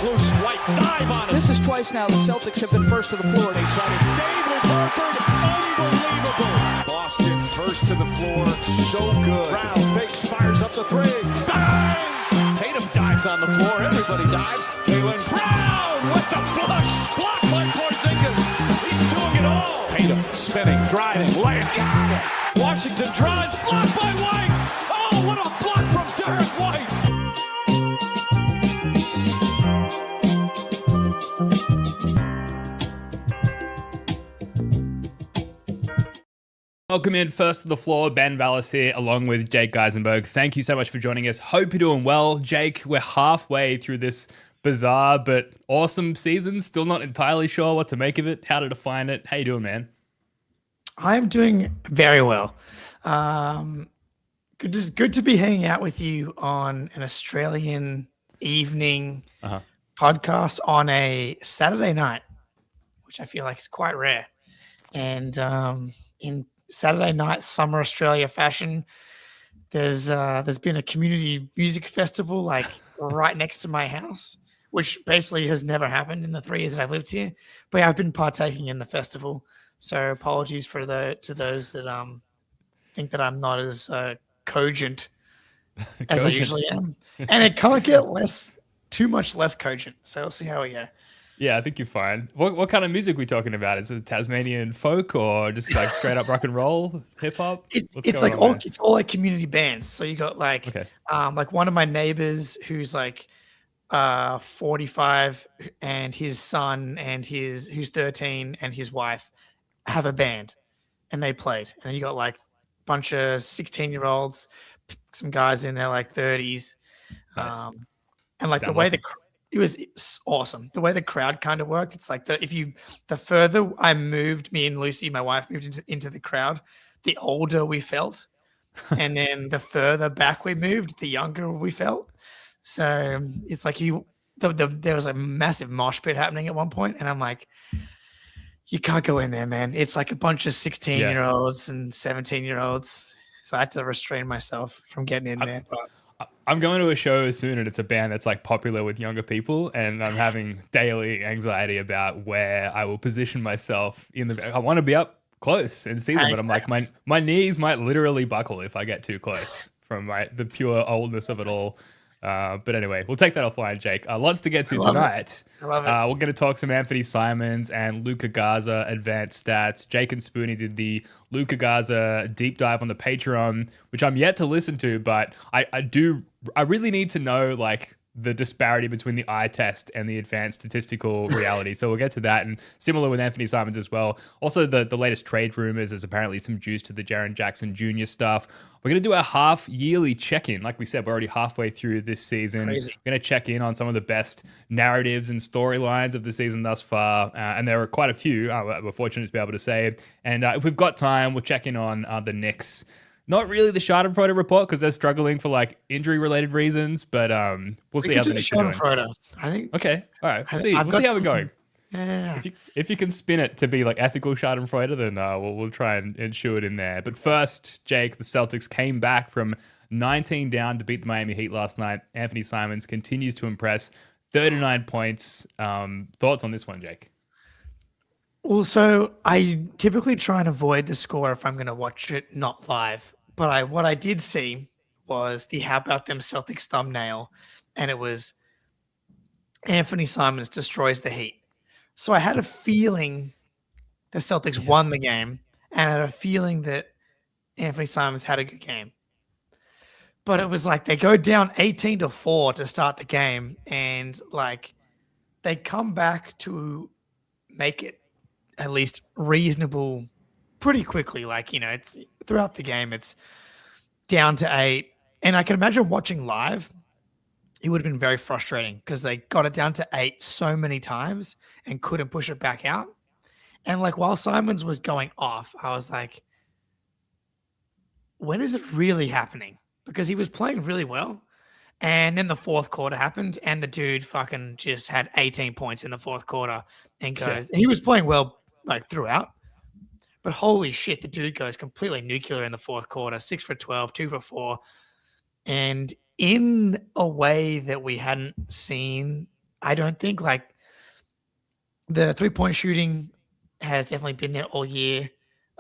Loose White dive on it. This is twice now the Celtics have been first to the floor. They try to save with Horford. Unbelievable. Boston first to the floor. So good. Brown fakes, fires up the three. Bang! Tatum dives on the floor. Everybody dives. Jaylen Brown with the flush. Blocked by Porzingis. He's doing it all. Tatum spinning, driving, laying. Got it. Washington drives. Blocked by White. Oh, what a block from Derek White. Welcome in, first to the floor. Ben Vallis here, along with Jake Geisenberg. Thank you so much for joining us. Hope you're doing well. Jake, we're halfway through this bizarre but awesome season. Still not entirely sure what to make of it, how to define it. How you doing, man? I'm doing very well. Good to be hanging out with you on an Australian evening podcast on a Saturday night, which I feel like is quite rare. And in Saturday night summer Australia fashion, there's been a community music festival like right next to my house, which basically has never happened in the 3 years that I've lived here. But yeah, I've been partaking in the festival, so apologies to those that think that I'm not as cogent as I usually am, and it can't get too much less cogent. So we'll see how we go. Yeah, I think you're fine. What kind of music are we talking about? Is it Tasmanian folk or just like straight up rock and roll, hip hop? It's all like community bands. So you got like one of my neighbors who's like 45 and his son and who's 13 and his wife have a band and they played. And then you got like a bunch of 16-year-olds, some guys in their like 30s. Nice. And like Sounds the way awesome. it was awesome. The way the crowd kind of worked. It's like the further I moved, me and Lucy, my wife, moved into the crowd, the older we felt. And then the further back we moved, the younger we felt. So it's like there was a massive mosh pit happening at one point, and I'm like, you can't go in there, man. It's like a bunch of 16-year-olds and 17-year-olds. So I had to restrain myself from getting in there. But I'm going to a show soon, and it's a band that's like popular with younger people, and I'm having daily anxiety about where I will position myself in the. I want to be up close and see them, but I'm like my knees might literally buckle if I get too close from the pure oldness of it all. But anyway, we'll take that offline, Jake. Lots to get to tonight. I love it. We're going to talk some Anfernee Simons and Luca Gaza advanced stats. Jake and Spoonie did the Luca Gaza deep dive on the Patreon, which I'm yet to listen to, but I really need to know like the disparity between the eye test and the advanced statistical reality. So we'll get to that. And similar with Anfernee Simons as well. Also, the latest trade rumors, there's apparently some juice to the Jaren Jackson Jr. stuff. We're going to do a half-yearly check-in. Like we said, we're already halfway through this season. Crazy. We're going to check in on some of the best narratives and storylines of the season thus far. And there are quite a few, we're fortunate to be able to say. And if we've got time, we'll check in on the Knicks. Not really the Schadenfreude report because they're struggling for like injury-related reasons, but we'll see how the Knicks are doing. I think. Okay, all right. We'll see how we're going. Yeah. If you can spin it to be like ethical Schadenfreude, then we'll try and ensure it in there. But first, Jake, the Celtics came back from 19 down to beat the Miami Heat last night. Anfernee Simons continues to impress. 39 points. Thoughts on this one, Jake? Well, so I typically try and avoid the score if I'm going to watch it not live. But what I did see was the How About Them Celtics thumbnail, and it was Anfernee Simons destroys the Heat. So I had a feeling the Celtics won the game, and I had a feeling that Anfernee Simons had a good game. But it was like they go down 18-4 to start the game, and like they come back to make it at least reasonable pretty quickly. Like, you know, it's throughout the game, it's down to 8. And I can imagine watching live, it would have been very frustrating because they got it down to 8 so many times and couldn't push it back out. And like while Simons was going off, I was like, when is it really happening? Because he was playing really well. And then the fourth quarter happened and the dude fucking just had 18 points in the fourth quarter and goes, and he was playing well like throughout. But holy shit, the dude goes completely nuclear in the fourth quarter, 6 for 12, 2 for 4. And in a way that we hadn't seen I don't think like the 3-point shooting has definitely been there all year.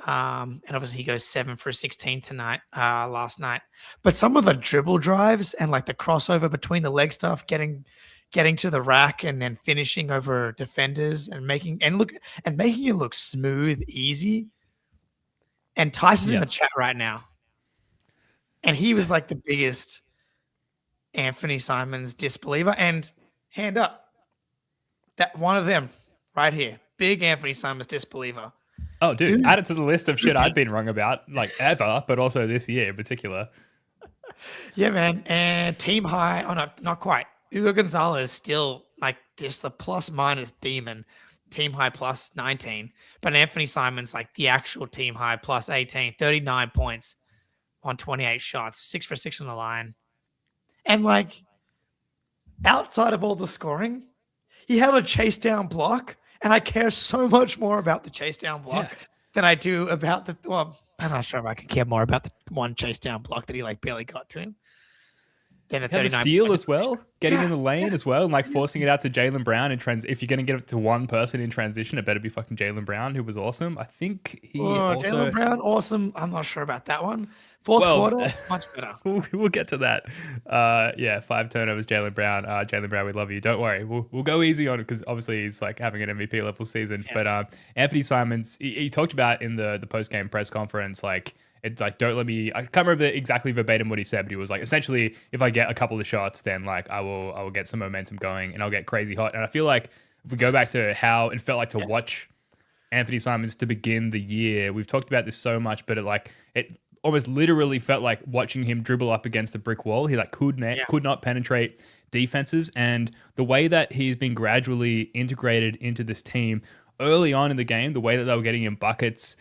And obviously he goes 7 for 16 tonight, last night. But some of the dribble drives and like the crossover between the leg stuff, getting to the rack and then finishing over defenders and making it look smooth, easy. And Tyson's in the chat right now. And he was like the biggest Anfernee Simons disbeliever. And hand up, that one of them right here, big Anfernee Simons disbeliever. Oh, dude, add it to the list of shit I've been wrong about, like ever, but also this year in particular. Yeah, man. And team high. Oh, no, not quite. Hugo Gonzalez still like just the plus minus demon. Team high plus 19. But Anfernee Simons, like the actual team high plus 18, 39 points on 28 shots, 6 for 6 on the line. And like outside of all the scoring, he had a chase down block. And I care so much more about the chase down block than I do about the. Well, I'm not sure if I can care more about the one chase down block that he like barely got to him. Then the steal as well, getting in the lane as well, and like forcing it out to Jaylen Brown in if you're going to get it to one person in transition, it better be fucking Jaylen Brown, who was awesome. I think he also Jaylen Brown, awesome. I'm not sure about that one. Fourth quarter, much better. We'll get to that. 5 turnovers, Jaylen Brown. Jaylen Brown, we love you. Don't worry, we'll go easy on it because obviously he's like having an MVP level season. Yeah. But Anfernee Simons, he talked about in the post game press conference, like. It's like, don't let me. I can't remember exactly verbatim what he said, but he was like, essentially, if I get a couple of shots, then like I will get some momentum going and I'll get crazy hot. And I feel like if we go back to how it felt like to watch Anfernee Simons to begin the year, we've talked about this so much, but it almost literally felt like watching him dribble up against a brick wall. He like could not penetrate defenses, and the way that he's been gradually integrated into this team early on in the game, the way that they were getting him buckets,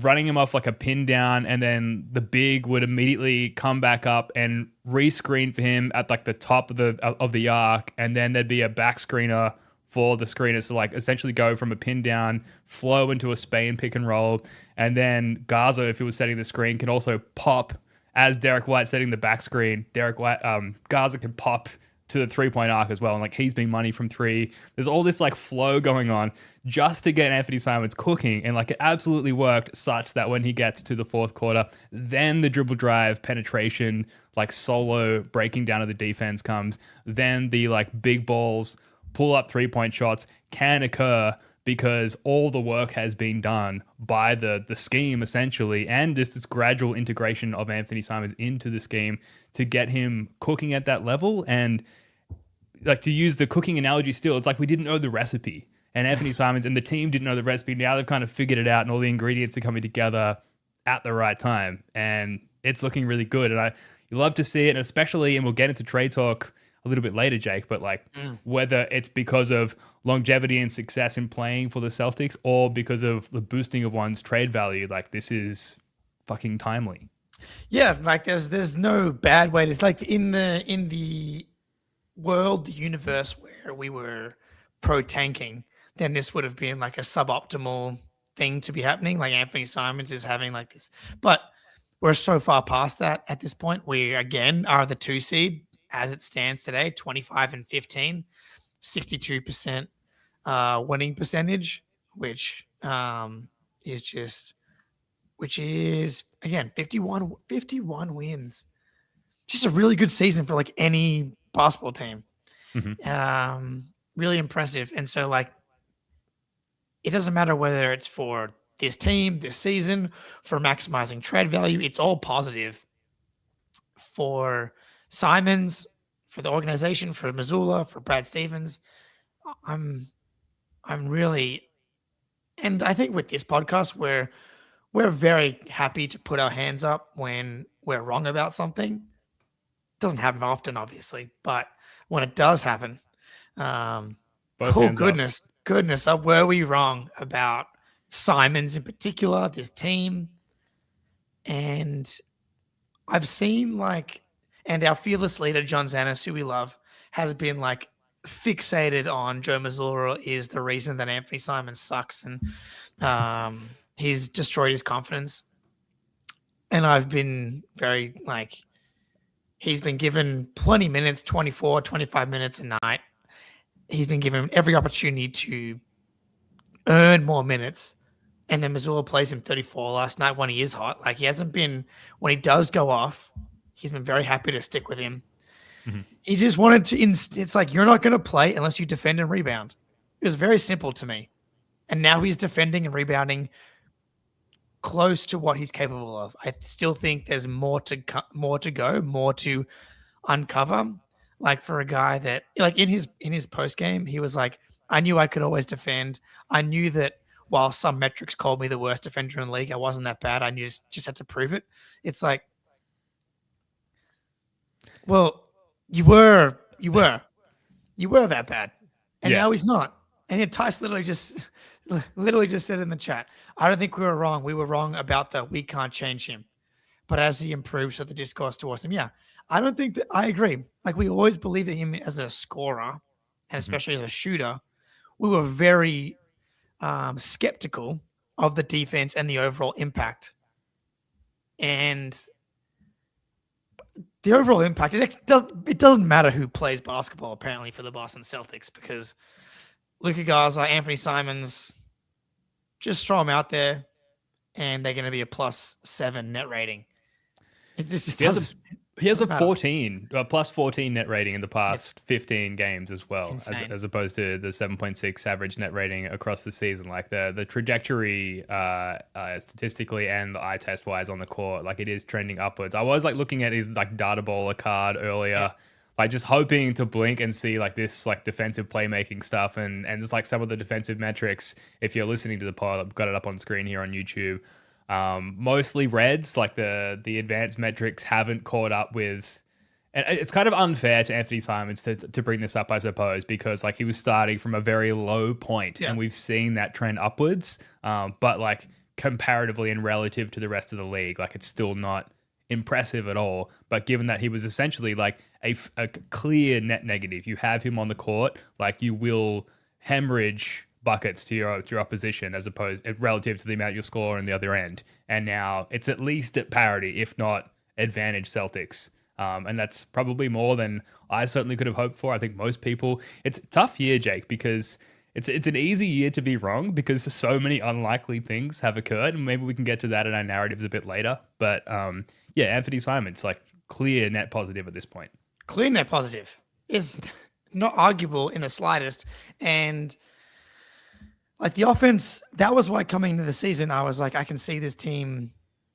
running him off like a pin down, and then the big would immediately come back up and re-screen for him at like the top of the arc, and then there'd be a back screener for the screeners to like essentially go from a pin down, flow into a Spain pick and roll, and then Gaza, if he was setting the screen, can also pop as Derek White setting the back screen. Gaza can pop to the 3-point arc as well, and like he's been money from 3. There's all this like flow going on just to get Anfernee Simons cooking, and like it absolutely worked such that when he gets to the fourth quarter, then the dribble drive penetration, like solo breaking down of the defense comes, then the like big balls, pull up 3-point shots can occur because all the work has been done by the scheme essentially, and just this gradual integration of Anfernee Simons into the scheme to get him cooking at that level. And like, to use the cooking analogy still, it's like we didn't know the recipe, and Anfernee Simons and the team didn't know the recipe. Now they've kind of figured it out, and all the ingredients are coming together at the right time, and it's looking really good. And you love to see it, and especially, and we'll get into trade talk a little bit later, Jake, but like whether it's because of longevity and success in playing for the Celtics or because of the boosting of one's trade value, like this is fucking timely. Yeah, like there's no bad way. It's like in the world, the universe where we were pro tanking, then this would have been like a suboptimal thing to be happening. Like Anfernee Simons is having like this, but we're so far past that at this point. We again are the 2 seed as it stands today, 25-15, 62% winning percentage, which is again 51 wins. Just a really good season for like any basketball team. Mm-hmm. Really impressive. And so like it doesn't matter whether it's for this team, this season, for maximizing trade value, it's all positive for Simons, for the organization, for Missoula, for Brad Stevens. I'm really, and I think with this podcast, we're very happy to put our hands up when we're wrong about something. It doesn't happen often, obviously, but when it does happen, goodness up. Were we wrong about Simons in particular, this team? And I've seen like, and our fearless leader, John Zanis, who we love, has been like fixated on Joe Mazzulla is the reason that Anfernee Simons sucks, and he's destroyed his confidence. And I've been very like, he's been given plenty minutes, 24, 25 minutes a night. he's been given every opportunity to earn more minutes. And then Missoula plays him 34 last night when he is hot. Like, he hasn't been, when he does go off, he's been very happy to stick with him. Mm-hmm. He just wanted to, it's like, you're not going to play unless you defend and rebound. It was very simple to me. And now he's defending and rebounding close to what he's capable of. I still think there's more to go, more to uncover. Like, for a guy that, like, in his post game, he was like, I knew I could always defend. I knew that while some metrics called me the worst defender in the league, I wasn't that bad. I just had to prove it. It's like, well, you were that bad, and now he's not. And yet Tice literally just said in the chat, I don't think we were wrong. We were wrong about that. We can't change him. But as he improves, so the discourse towards him, I don't think that I agree. Like, we always believed in him as a scorer, and especially as a shooter. We were very skeptical of the defense and the overall impact. And the overall impact, it doesn't matter who plays basketball, apparently, for the Boston Celtics, because Luca Gaza, Anfernee Simons, just throw them out there, and they're going to be a +7 net rating. It just doesn't. He has a 14, plus 14 net rating in the past 15 games as well, as opposed to the 7.6 average net rating across the season. Like, the trajectory statistically and the eye test wise on the court, like, it is trending upwards. I was like looking at his like data baller card earlier, like just hoping to blink and see like this like defensive playmaking stuff and just like some of the defensive metrics. If you're listening to the pod, I've got it up on screen here on YouTube. Mostly reds, like the advanced metrics haven't caught up with, and it's kind of unfair to Anfernee Simons to bring this up, I suppose, because like he was starting from a very low point and we've seen that trend upwards, but like comparatively and relative to the rest of the league, like it's still not impressive at all. But given that he was essentially like a clear net negative, you have him on the court, like you will hemorrhage buckets to your opposition as opposed relative to the amount you score on the other end. And now it's at least at parity, if not advantage Celtics. And that's probably more than I certainly could have hoped for. I think most people, it's a tough year, Jake, because it's an easy year to be wrong because so many unlikely things have occurred. And maybe we can get to that in our narratives a bit later. But Anfernee Simons, like clear net positive at this point. Clear net positive is not arguable in the slightest. And like the offense, that was why coming into the season, I was like, I can see this team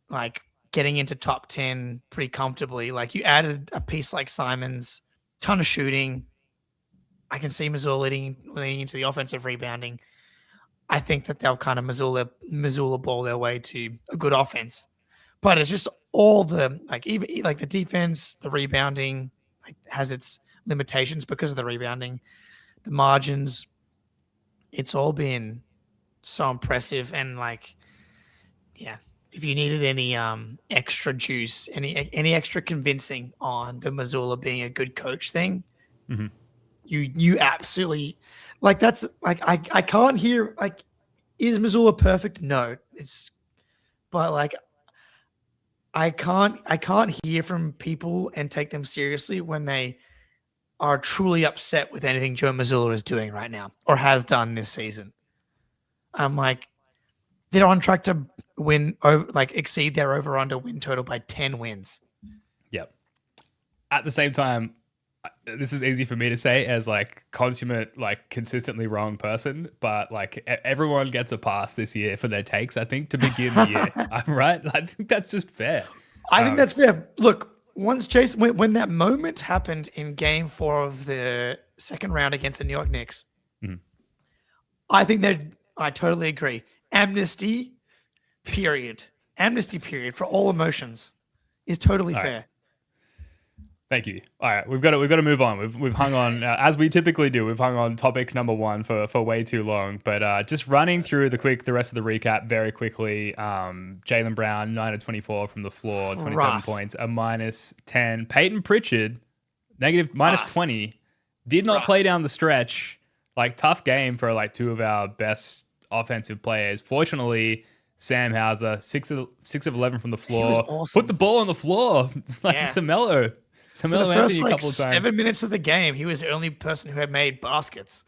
like getting into top 10 pretty comfortably. Like you added a piece like Simons, ton of shooting. I can see Missoula leading into the offensive rebounding. I think that they'll kind of Missoula ball their way to a good offense. But it's just all the like even like the defense, the rebounding like has its limitations because of the rebounding, the margins. It's all been so impressive, and like, if you needed any extra juice, any extra convincing on the Missoula being a good coach thing, you absolutely like that's like I can't hear like, is Missoula perfect? No, but like I can't hear from people and take them seriously when they are truly upset with anything Joe Missoula is doing right now or has done this season. I'm like, they're on track to win, exceed their over-under win total by 10 wins. Yep. At the same time, this is easy for me to say as like consummate, like consistently wrong person, but like everyone gets a pass this year for their takes, I think, to begin the year. I'm right. I think that's just fair. I think that's fair. Look, once Jason, when that moment happened in Game 4 of the second round against the New York Knicks, I think that I totally agree. Amnesty period for all emotions is totally fair. Thank you. All right, we've got to move on. We've hung on as we typically do. We've hung on topic number one for way too long. But just running through the rest of the recap very quickly. Jaylen Brown 9 of 24 from the floor, 27 points, a -10. Peyton Pritchard -20. Did not play down the stretch. Like tough game for like two of our best offensive players. Fortunately, Sam Hauser 6 of 11 from the floor. He was awesome. Put the ball on the floor. It's like Samelo. Some For the first Anthony a couple of times. 7 minutes of the game, he was the only person who had made baskets.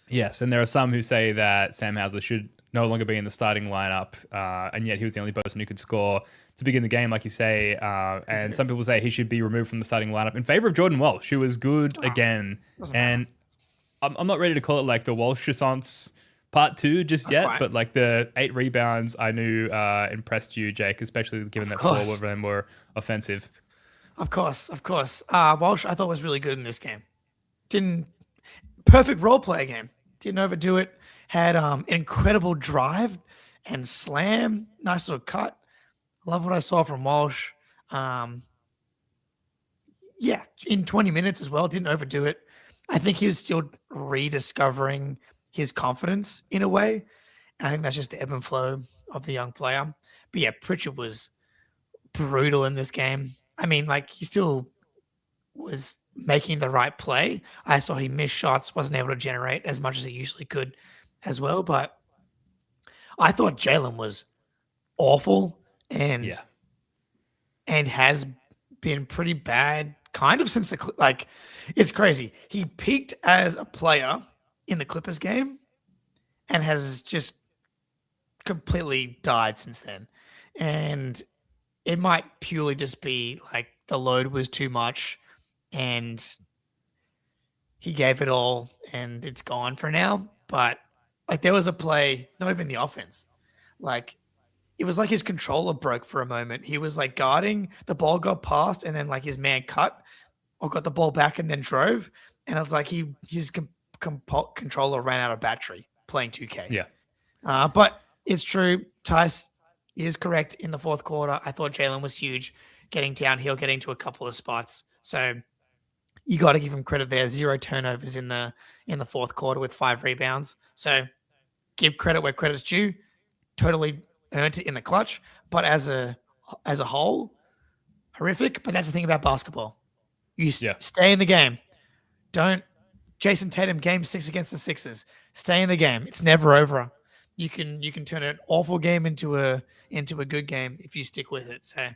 Yes, and there are some who say that Sam Hauser should no longer be in the starting lineup, and yet he was the only person who could score to begin the game, like you say. And some people say he should be removed from the starting lineup in favor of Jordan Walsh, who was good again. And I'm not ready to call it like the Walsh Renaissance Part 2 just yet, but like the 8 rebounds I knew impressed you, Jake, especially given that 4 of them were offensive. Of course. Walsh, I thought, was really good in this game. Perfect role play game. Didn't overdo it. Had an incredible drive and slam. Nice little cut. Love what I saw from Walsh. In 20 minutes as well. Didn't overdo it. I think he was still rediscovering his confidence in a way. And I think that's just the ebb and flow of the young player. But yeah, Pritchard was brutal in this game. I mean, like, he still was making the right play. I saw he missed shots, wasn't able to generate as much as he usually could as well. But I thought Jalen was awful and has been pretty bad kind of since it's crazy. He peaked as a player in the Clippers game and has just completely died since then. And it might purely just be like the load was too much and he gave it all and it's gone for now. But like, there was a play, not even the offense. Like, it was like his controller broke for a moment. He was like guarding, the ball got passed, and then like his man cut or got the ball back and then drove. And it was like his controller ran out of battery playing 2K. Yeah. But it's true. Tice is correct in the fourth quarter. I thought Jalen was huge, getting downhill, getting to a couple of spots. So you got to give him credit there. 0 turnovers in the fourth quarter with 5 rebounds. So give credit where credit's due. Totally earned it in the clutch. But as a whole, horrific. But that's the thing about basketball. You stay in the game. Don't Jason Tatum game 6 against the Sixers. Stay in the game. It's never over. You can turn an awful game into a good game if you stick with it. So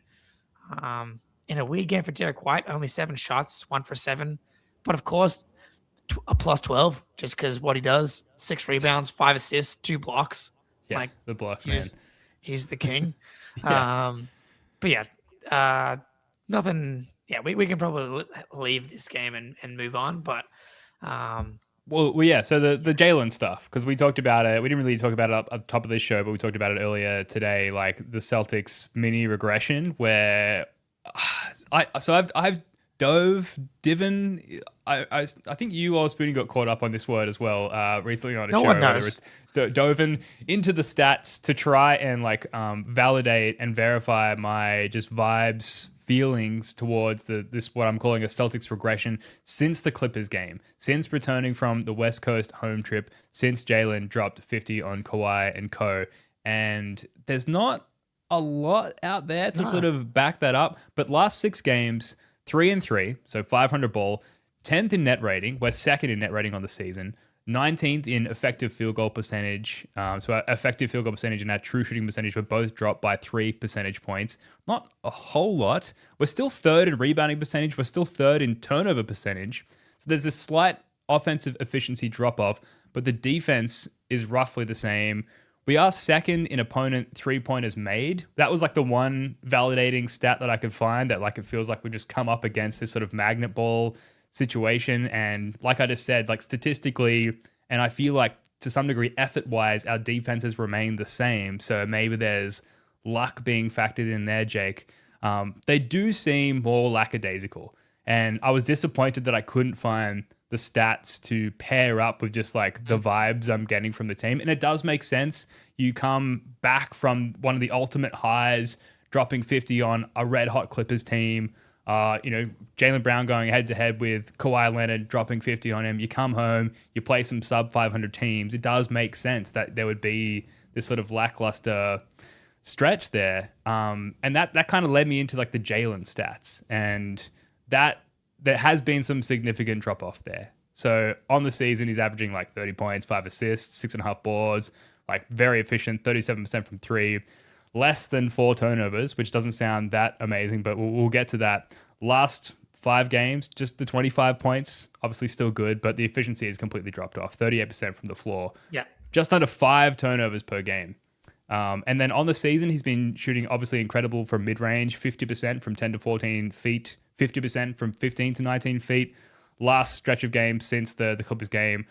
in a weird game for Derek White, only 7 shots, 1 for 7. But of course, a plus 12 just because what he does: 6 rebounds, 5 assists, 2 blocks. Yeah, like the blocks, man. He's the king. But nothing. Yeah, we can probably leave this game and move on. But Well, yeah. So the Jalen stuff, because we talked about it. We didn't really talk about it up at the top of this show, but we talked about it earlier today. Like the Celtics mini regression, where I've divin. I think you or Spoonie got caught up on this word as well recently on a show. One knows. Dove into the stats to try and like validate and verify my just vibes, feelings towards this what I'm calling a Celtics regression since the Clippers game, since returning from the West Coast home trip, since Jalen dropped 50 on Kawhi and co. And there's not a lot out there to sort of back that up. But last 6 games, 3-3, so 500 ball, 10th in net rating. We're 2nd in net rating on the season. 19th in effective field goal percentage. So our effective field goal percentage and our true shooting percentage were both dropped by 3 percentage points. Not a whole lot. We're still 3rd in rebounding percentage. We're still 3rd in turnover percentage. So there's a slight offensive efficiency drop-off, but the defense is roughly the same. We are 2nd in opponent 3-pointers made. That was like the one validating stat that I could find, that like it feels like we just come up against this sort of magnet ball situation. And like I just said, like statistically, and I feel like to some degree effort-wise, our defenses remain the same. So maybe there's luck being factored in there, Jake. They do seem more lackadaisical. And I was disappointed that I couldn't find the stats to pair up with just like the vibes I'm getting from the team. And it does make sense. You come back from one of the ultimate highs, dropping 50 on a red hot Clippers team. Jaylen Brown going head to head with Kawhi Leonard, dropping 50 on him. You come home, you play some sub 500 teams. It does make sense that there would be this sort of lackluster stretch there. And that kind of led me into like the Jalen stats, and that there has been some significant drop off there. So on the season, he's averaging like 30 points, 5 assists, 6.5 boards, like very efficient, 37% from 3. Less than 4 turnovers, which doesn't sound that amazing, but we'll get to that. Last 5 games, just the 25 points, obviously still good, but the efficiency has completely dropped off. 38% from the floor. Yeah. Just under 5 turnovers per game. And then on the season, he's been shooting obviously incredible from mid-range, 50% from 10 to 14 feet, 50% from 15 to 19 feet. Last stretch of games since the Clippers game,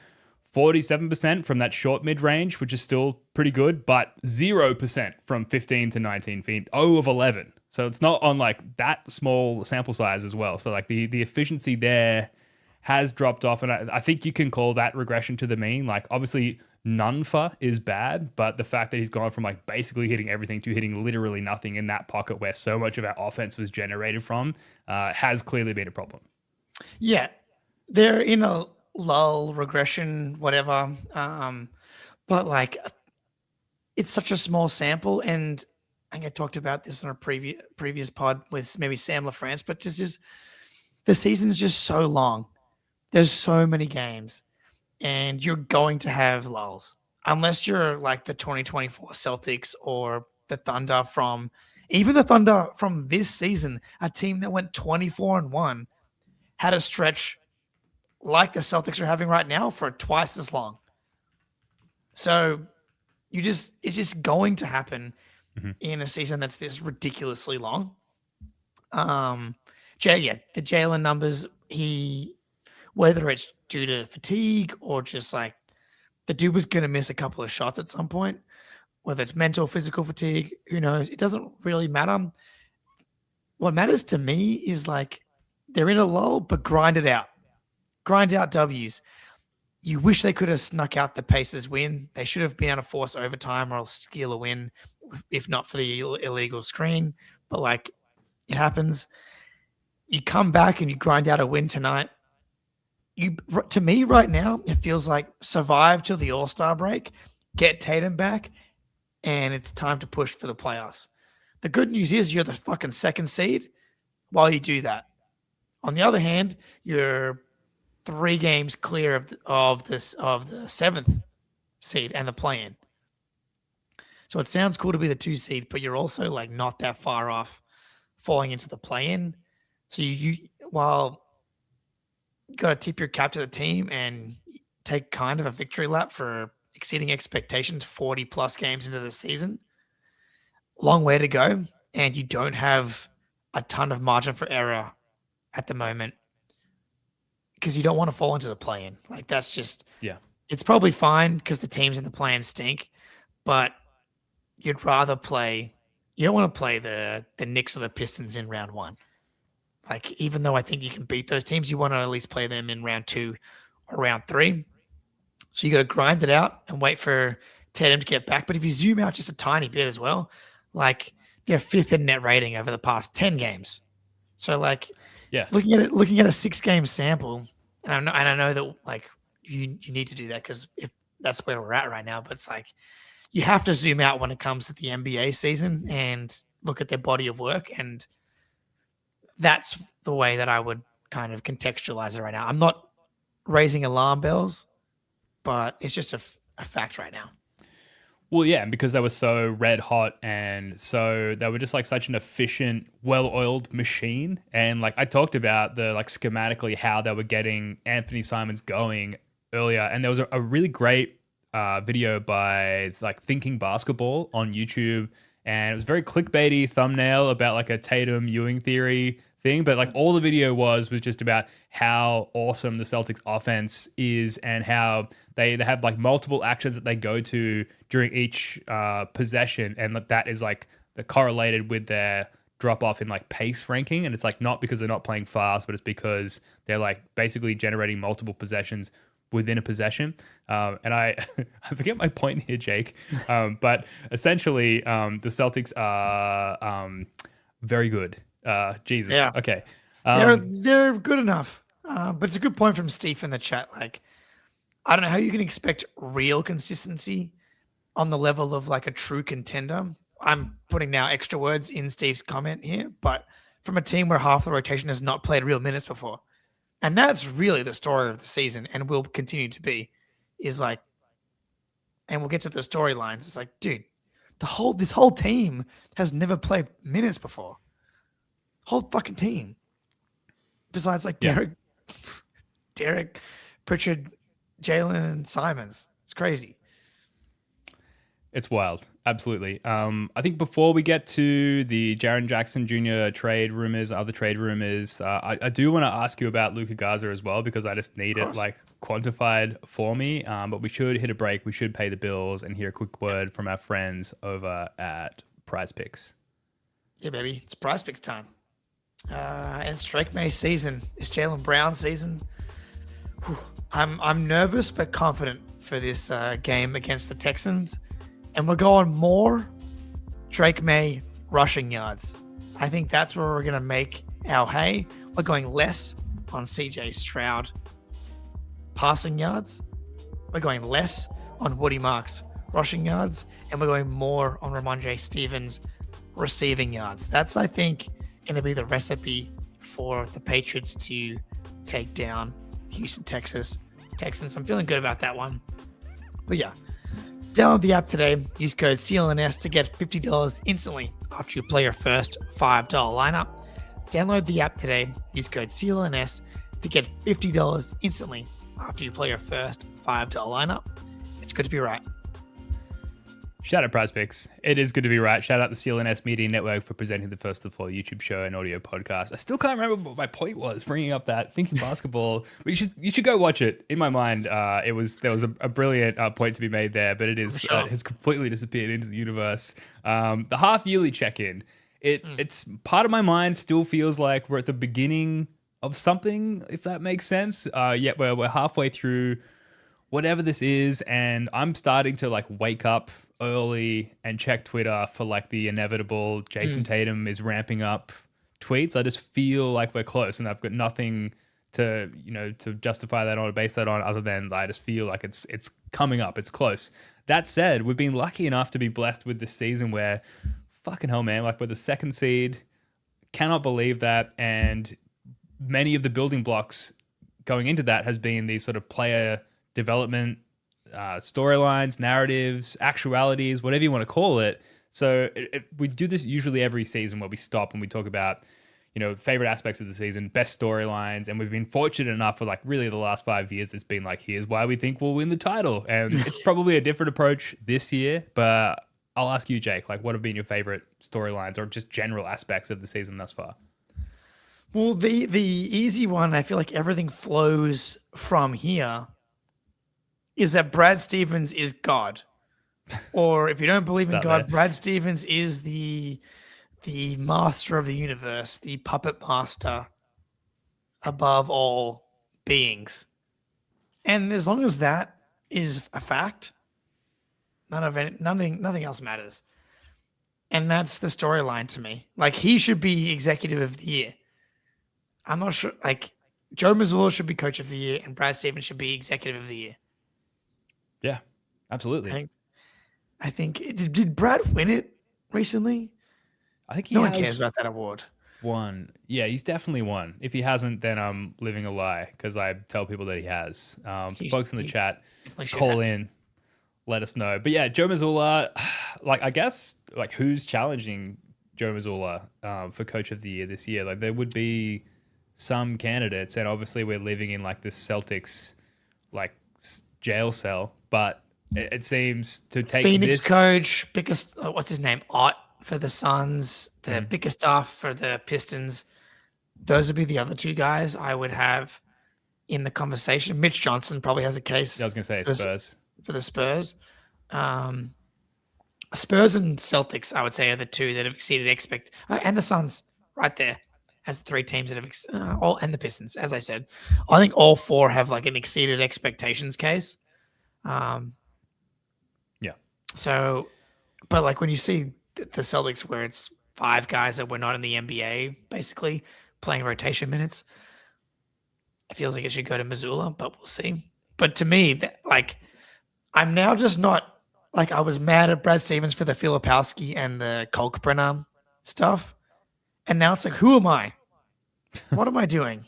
47% from that short mid-range, which is still pretty good, but 0% from 15 to 19 feet, 0 of 11. So it's not on like that small sample size as well. So like the efficiency there has dropped off. And I think you can call that regression to the mean. Like obviously none-for is bad, but the fact that he's gone from like basically hitting everything to hitting literally nothing in that pocket where so much of our offense was generated from has clearly been a problem. Yeah. They're in a lull, regression, whatever. But like it's such a small sample, and I think I talked about this on a previous pod with maybe Sam LaFrance, but just the season's just so long. There's so many games, and you're going to have lulls unless you're like the 2024 Celtics or the Thunder from this season, a team that went 24-1 had a stretch like the Celtics are having right now for twice as long. So it's just going to happen in a season that's this ridiculously long. The Jalen numbers, whether it's due to fatigue or just like the dude was going to miss a couple of shots at some point, whether it's mental, physical fatigue, who knows? It doesn't really matter. What matters to me is like they're in a lull, but grind it out. Grind out W's. You wish they could have snuck out the Pacers win. They should have been able to force overtime or steal a win, if not for the illegal screen. But like, it happens. You come back and you grind out a win tonight. To me right now, it feels like survive till the All-Star break, get Tatum back, and it's time to push for the playoffs. The good news is you're the fucking second seed while you do that. On the other hand, you're 3 games clear of the 7th seed and the play-in. So it sounds cool to be the 2 seed, but you're also like not that far off falling into the play-in. So you got to tip your cap to the team and take kind of a victory lap for exceeding expectations 40 plus games into the season. Long way to go, and you don't have a ton of margin for error at the moment, because you don't want to fall into the play-in. Like that's just, it's probably fine because the teams in the play-in stink, but you don't want to play the Knicks or the Pistons in round 1. Like, even though I think you can beat those teams, you want to at least play them in round 2 or round 3. So you got to grind it out and wait for Tatum to get back. But if you zoom out just a tiny bit as well, like they're 5th in net rating over the past 10 games. So like, looking at a 6-game sample, and I know that like you need to do that because if that's where we're at right now, but it's like you have to zoom out when it comes to the NBA season and look at their body of work, and that's the way that I would kind of contextualize it right now. I'm not raising alarm bells, but it's just a fact right now. Well, yeah, because they were so red hot, and so they were just like such an efficient, well-oiled machine. And like I talked about the like schematically how they were getting Anfernee Simons going earlier, and there was a really great video by like Thinking Basketball on YouTube, and it was very clickbaity thumbnail about like a Tatum Ewing theory thing, but like all the video was just about how awesome the Celtics offense is and how they have like multiple actions that they go to during each possession, and that is like correlated with their drop off in like pace ranking. And it's like not because they're not playing fast, but it's because they're like basically generating multiple possessions within a possession. And I forget my point here, Jake. But essentially, the Celtics are very good. Jesus. Yeah. Okay. They're good enough. But it's a good point from Steve in the chat. Like, I don't know how you can expect real consistency on the level of like a true contender. I'm putting now extra words in Steve's comment here, but from a team where half the rotation has not played real minutes before. And that's really the story of the season, and will continue to be, is like, and we'll get to the storylines. It's like, dude, this whole team has never played minutes before. Whole fucking team. besides like Yeah. Derek, Pritchard, Jalen, and Simons. It's crazy. It's wild. Absolutely. I think before we get to the Jaren Jackson Jr. trade rumors, other trade rumors, I do want to ask you about Luca Gaza as well, because I just need it like quantified for me. But we should hit a break. We should pay the bills and hear a quick word from our friends over at PrizePicks. Yeah, baby. It's PrizePicks time. And it's Drake May season. It's Jaylen Brown season. Whew. I'm nervous but confident for this game against the Texans. And we're going more Drake May rushing yards. I think that's where we're going to make our hay. We're going less on CJ Stroud passing yards. We're going less on Woody Marks rushing yards. And we're going more on Ramondre Stevens receiving yards. That's, I think, going to be the recipe for the Patriots to take down Houston, Texans. I'm feeling good about that one. But yeah. Download the app today. Use code CLNS to get $50 instantly after you play your first $5 lineup. Download the app today. Use code CLNS to get $50 instantly after you play your first $5 lineup. It's good to be right. Shout out PrizePicks. It is good to be right. Shout out the CLNS Media Network for presenting the First to the Floor YouTube show and audio podcast. I still can't remember what my point was bringing up that thinking basketball. But you should go watch it. In my mind, there was a brilliant point to be made there, but it has completely disappeared into the universe. The half yearly check-in. It's part of my mind still feels like we're at the beginning of something, if that makes sense. Yet we're halfway through whatever this is, and I'm starting to like wake up early and check Twitter for like the inevitable Jason Tatum is ramping up tweets. I just feel like we're close, and I've got nothing to justify that on or base that on other than I just feel like it's coming up. It's close. That said, we've been lucky enough to be blessed with this season where fucking hell, man, like we're the second seed. Cannot believe that. And many of the building blocks going into that has been these sort of player development, storylines, narratives, actualities, whatever you want to call it. So we do this usually every season where we stop and we talk about, favorite aspects of the season, best storylines. And we've been fortunate enough for like really the last 5 years. It's been like, here's why we think we'll win the title. And it's probably a different approach this year, but I'll ask you, Jake, like what have been your favorite storylines or just general aspects of the season thus far? Well, the easy one, I feel like everything flows from here, is that Brad Stevens is God. Or if you don't believe in God, Brad Stevens is the master of the universe, the puppet master above all beings. And as long as that is a fact, nothing else matters. And that's the storyline to me. Like, he should be executive of the year. I'm not sure. Like, Joe Mazzulla should be coach of the year, and Brad Stevens should be executive of the year. Yeah, absolutely. I think did Brad win it recently? I think no one cares about that award. Won. Yeah, he's definitely won. If he hasn't, then I'm living a lie because I tell people that he has. Folks in the chat, call in, let us know. But yeah, Joe Mazzulla, like I guess, like who's challenging Joe Mazzulla for coach of the year this year? Like there would be some candidates, and obviously we're living in like this Celtics like jail cell, but it seems to take Phoenix coach, biggest what's his name, Ott for the Suns, the biggest off for the Pistons. Those would be the other two guys I would have in the conversation. Mitch Johnson probably has a case. I was going to say Spurs. For the Spurs. Spurs and Celtics, I would say, are the two that have exceeded and the Suns right there as the three teams that have and the Pistons, as I said. I think all four have like an exceeded expectations case. Yeah. So, but like when you see the Celtics where it's five guys that were not in the NBA, basically playing rotation minutes, it feels like it should go to Mazzulla, but we'll see. But to me, I'm now just not like I was mad at Brad Stevens for the Filipowski and the Kalkbrenner stuff. And now it's like, who am I? What am I doing?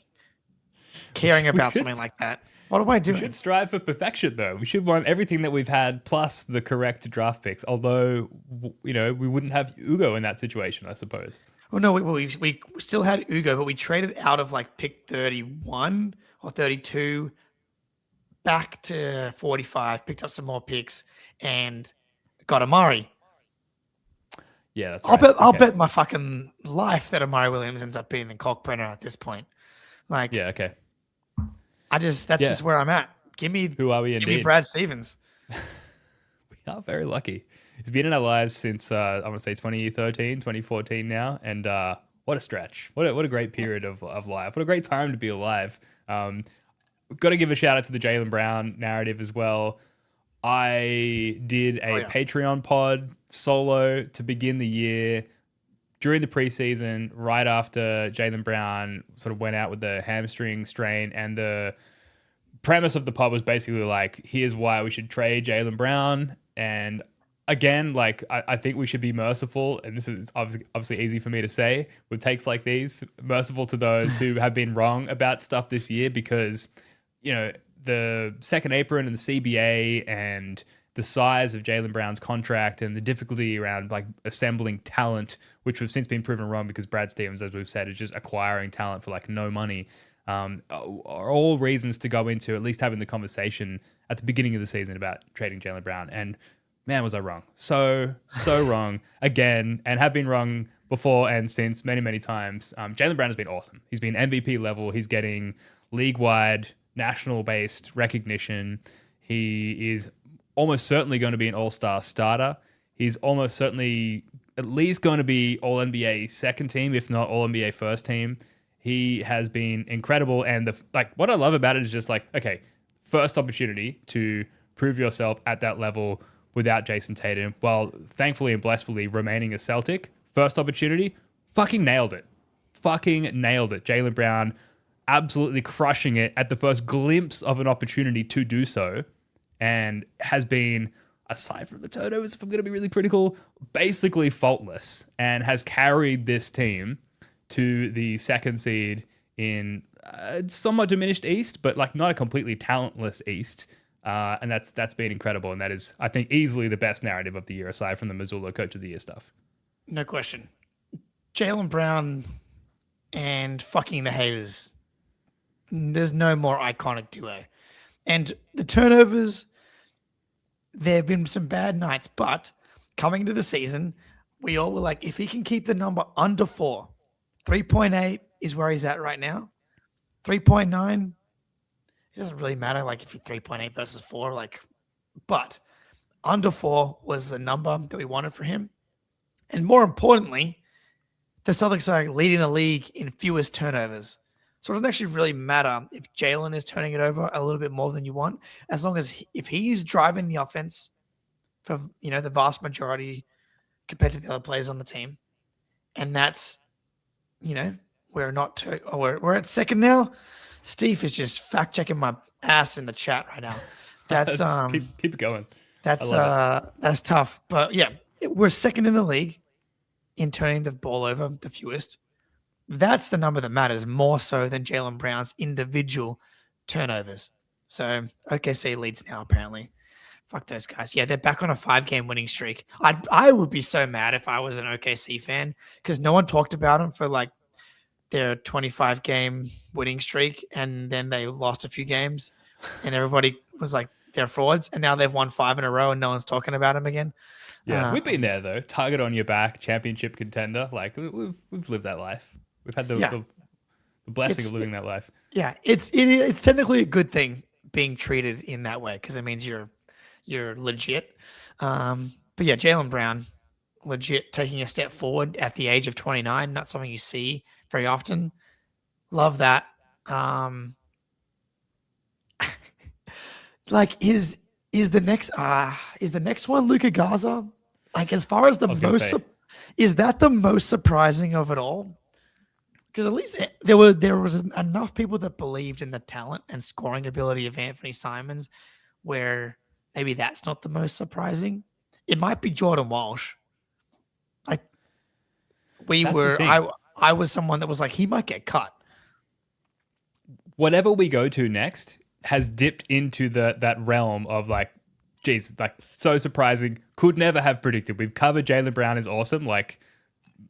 caring about something like that. What am I We doing? should strive for perfection, though. We should want everything that we've had plus the correct draft picks. Although, we wouldn't have Ugo in that situation, I suppose. Well, no, we still had Ugo, but we traded out of like pick 31 or 32 back to 45, picked up some more picks, and got Amari. Yeah, that's right. I'll bet my fucking life that Amari Williams ends up being the Kalkbrenner at this point. Like, Yeah, okay. that's just where I'm at. Give me Who are we Give me indeed? Brad Stevens. We are very lucky. He's been in our lives since, I want to say 2013, 2014 now. And what a stretch. What a great period of life. What a great time to be alive. Got to give a shout out to the Jaylen Brown narrative as well. I did a Patreon pod solo to begin the year during the preseason, right after Jaylen Brown sort of went out with the hamstring strain. And the premise of the pod was basically like, here's why we should trade Jaylen Brown. And again, like, I think we should be merciful. And this is obviously easy for me to say with takes like these, merciful to those who have been wrong about stuff this year, because, the second apron and the CBA and the size of Jaylen Brown's contract and the difficulty around like assembling talent, which we've since been proven wrong because Brad Stevens, as we've said, is just acquiring talent for like no money, are all reasons to go into at least having the conversation at the beginning of the season about trading Jaylen Brown. And man, was I wrong. So wrong again, and have been wrong before and since many, many times. Jaylen Brown has been awesome. He's been MVP level. He's getting league-wide, national-based recognition. He is almost certainly going to be an all-star starter. He's almost certainly at least going to be all-NBA second team, if not all-NBA first team. He has been incredible. And what I love about it is just like, okay, first opportunity to prove yourself at that level without Jason Tatum, while thankfully and blissfully remaining a Celtic. First opportunity, fucking nailed it. Jaylen Brown absolutely crushing it at the first glimpse of an opportunity to do so, and has been, aside from the turnovers, if I'm going to be really critical, basically faultless, and has carried this team to the second seed in a somewhat diminished East, but like not a completely talentless East. And that's been incredible. And that is, I think, easily the best narrative of the year, aside from the Missoula Coach of the Year stuff. No question. Jaylen Brown and fucking the haters. There's no more iconic duo. And the turnovers, there have been some bad nights, but coming into the season, we all were like, if he can keep the number under 4, 3.8 is where he's at right now. 3.9, it doesn't really matter, like if you're 3.8 versus 4, but under 4 was the number that we wanted for him. And more importantly, the Celtics are leading the league in fewest turnovers. So it doesn't actually really matter if Jaylen is turning it over a little bit more than you want, as long as if he's driving the offense for the vast majority compared to the other players on the team, and that's we're at second now. Steve is just fact checking my ass in the chat right now. That's keep it going. That's tough, but yeah, we're second in the league in turning the ball over the fewest. That's the number that matters more so than Jaylen Brown's individual turnovers. So OKC leads now, apparently. Fuck those guys. Yeah, they're back on a 5-game winning streak. I would be so mad if I was an OKC fan, because no one talked about them for like their 25-game winning streak, and then they lost a few games, and everybody was like, they're frauds, and now they've won 5 in a row, and no one's talking about them again. Yeah, we've been there though. Target on your back, championship contender. Like we've lived that life. We've had the blessing of living that life. Yeah, it's technically a good thing being treated in that way, because it means you're legit. But yeah, Jaylen Brown, legit taking a step forward at the age of 29. Not something you see very often. Love that. Like is the next one Luca Gaza? Like, as far as is that the most surprising of it all? Because at least there was enough people that believed in the talent and scoring ability of Anfernee Simons, where maybe that's not the most surprising. It might be Jordan Walsh. I was someone that was like, he might get cut. whatever we go to next has dipped into that realm of like, geez, like so surprising. Could never have predicted. We've covered Jaylen Brown is awesome. Like,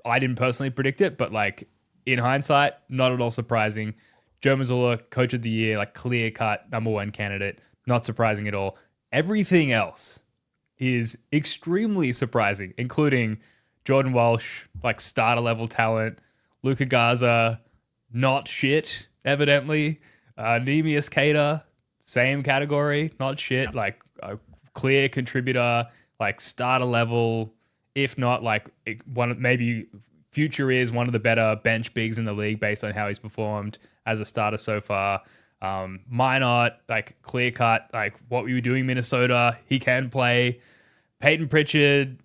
I didn't personally predict it, but like in hindsight, not at all surprising. Joe Mazzulla, Coach of the Year, like clear cut number one candidate. Not surprising at all. Everything else is extremely surprising, including Jordan Walsh, like starter level talent. Luca Gaza, not shit, evidently. Neemias Queta, same category, not shit, like a clear contributor, like starter level, if not like maybe future is one of the better bench bigs in the league based on how he's performed as a starter so far. Minot, like clear cut, like what we were doing in Minnesota, he can play. Peyton Pritchard,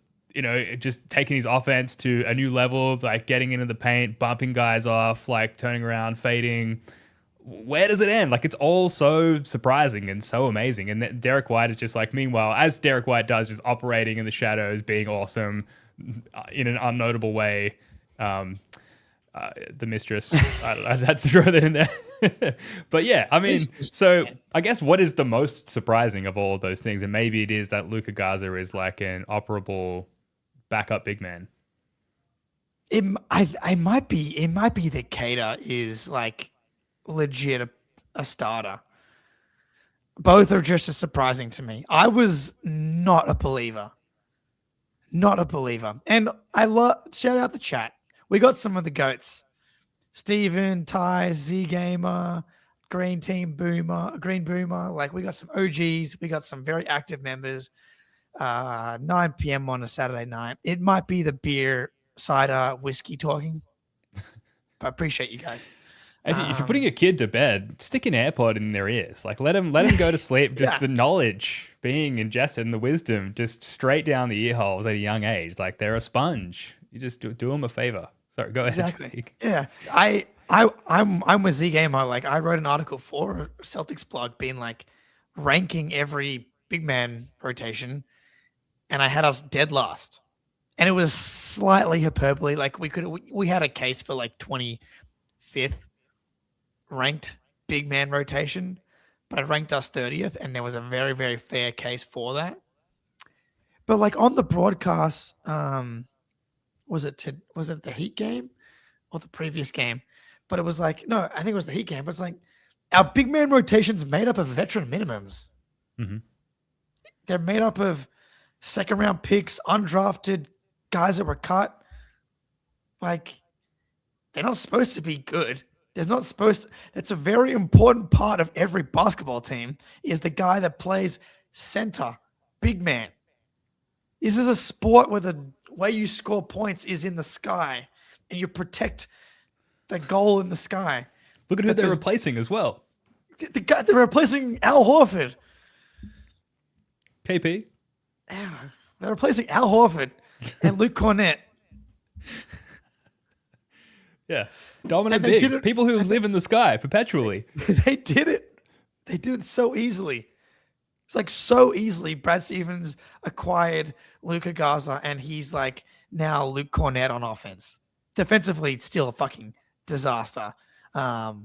just taking his offense to a new level, like getting into the paint, bumping guys off, like turning around, fading. Where does it end? Like, it's all so surprising and so amazing. And Derek White is just like, meanwhile, as Derek White does, just operating in the shadows, being awesome in an unnotable way. The mistress, I had to throw that in there. But yeah, I mean, so I guess what is the most surprising of all of those things? And maybe it is that Luca Gaza is like an operable backup big man. It might be that Queta is like legit a starter. Both are just as surprising to me. I was not a believer. And shout out the chat. We got some of the GOATs. Steven, Ty, Z Gamer, Green Boomer. Like, we got some OGs. We got some very active members. 9 p.m. on a Saturday night. It might be the beer, cider, whiskey talking. But I appreciate you guys. If you're putting a kid to bed, stick an AirPod in their ears. Like, let them go to sleep. Just the knowledge being ingested and the wisdom just straight down the ear holes at a young age. Like, they're a sponge. You just do them a favor. Sorry, go ahead. Exactly. Yeah, I'm with Z Gamer. Like, I wrote an article for Celtics blog, being like ranking every big man rotation, and I had us dead last, and it was slightly hyperbole. Like, we had a case for like 25th ranked big man rotation, but I ranked us 30th, and there was a very, very fair case for that. But like on the broadcast, was it the Heat game or the previous game? But it was like, no, I think it was the Heat game. But it's like, our big man rotation's made up of veteran minimums. Mm-hmm. They're made up of second round picks, undrafted guys that were cut. Like, they're not supposed to be good. That's a very important part of every basketball team, is the guy that plays center, big man. This is a sport where the way you score points is in the sky, and you protect the goal in the sky. Look at who they're replacing as well. The guy they're replacing, Al Horford. KP. Yeah, they're replacing Al Horford and Luke Cornett. Yeah, dominant bigs. People who live in the sky perpetually. They did it. They did it so easily. It's like so easily. Brad Stevens acquired Luca Gaza, and he's like now Luke Cornett on offense. Defensively, it's still a fucking disaster. But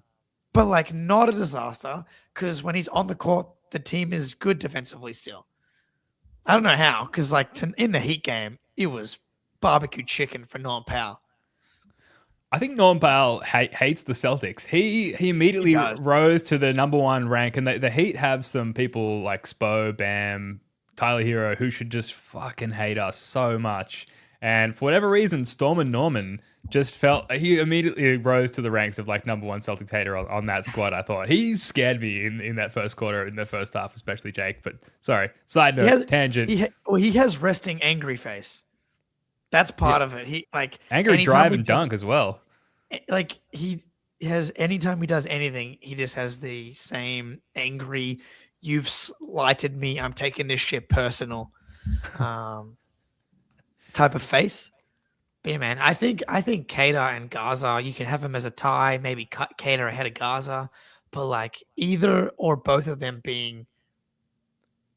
like not a disaster, because when he's on the court, the team is good defensively still. I don't know how, because like in the Heat game, it was barbecue chicken for Norm Powell. I think Norm Powell hates the Celtics. He immediately rose to the number one rank, and the Heat have some people like Spo, Bam, Tyler Hero who should just fucking hate us so much. And for whatever reason, Storm and Norman just he immediately rose to the ranks of like number one Celtics hater on that squad. I thought he scared me in that first quarter, in the first half, especially Jake. But sorry, side note, tangent. He has resting angry face. That's part of it. He like angry drive and dunk as well. Like he has, anytime he does anything, he just has the same angry, "You've slighted me, I'm taking this shit personal," type of face. But yeah, man, I think Queta and Gaza, you can have them as a tie, maybe cut Queta ahead of Gaza, but like either or both of them being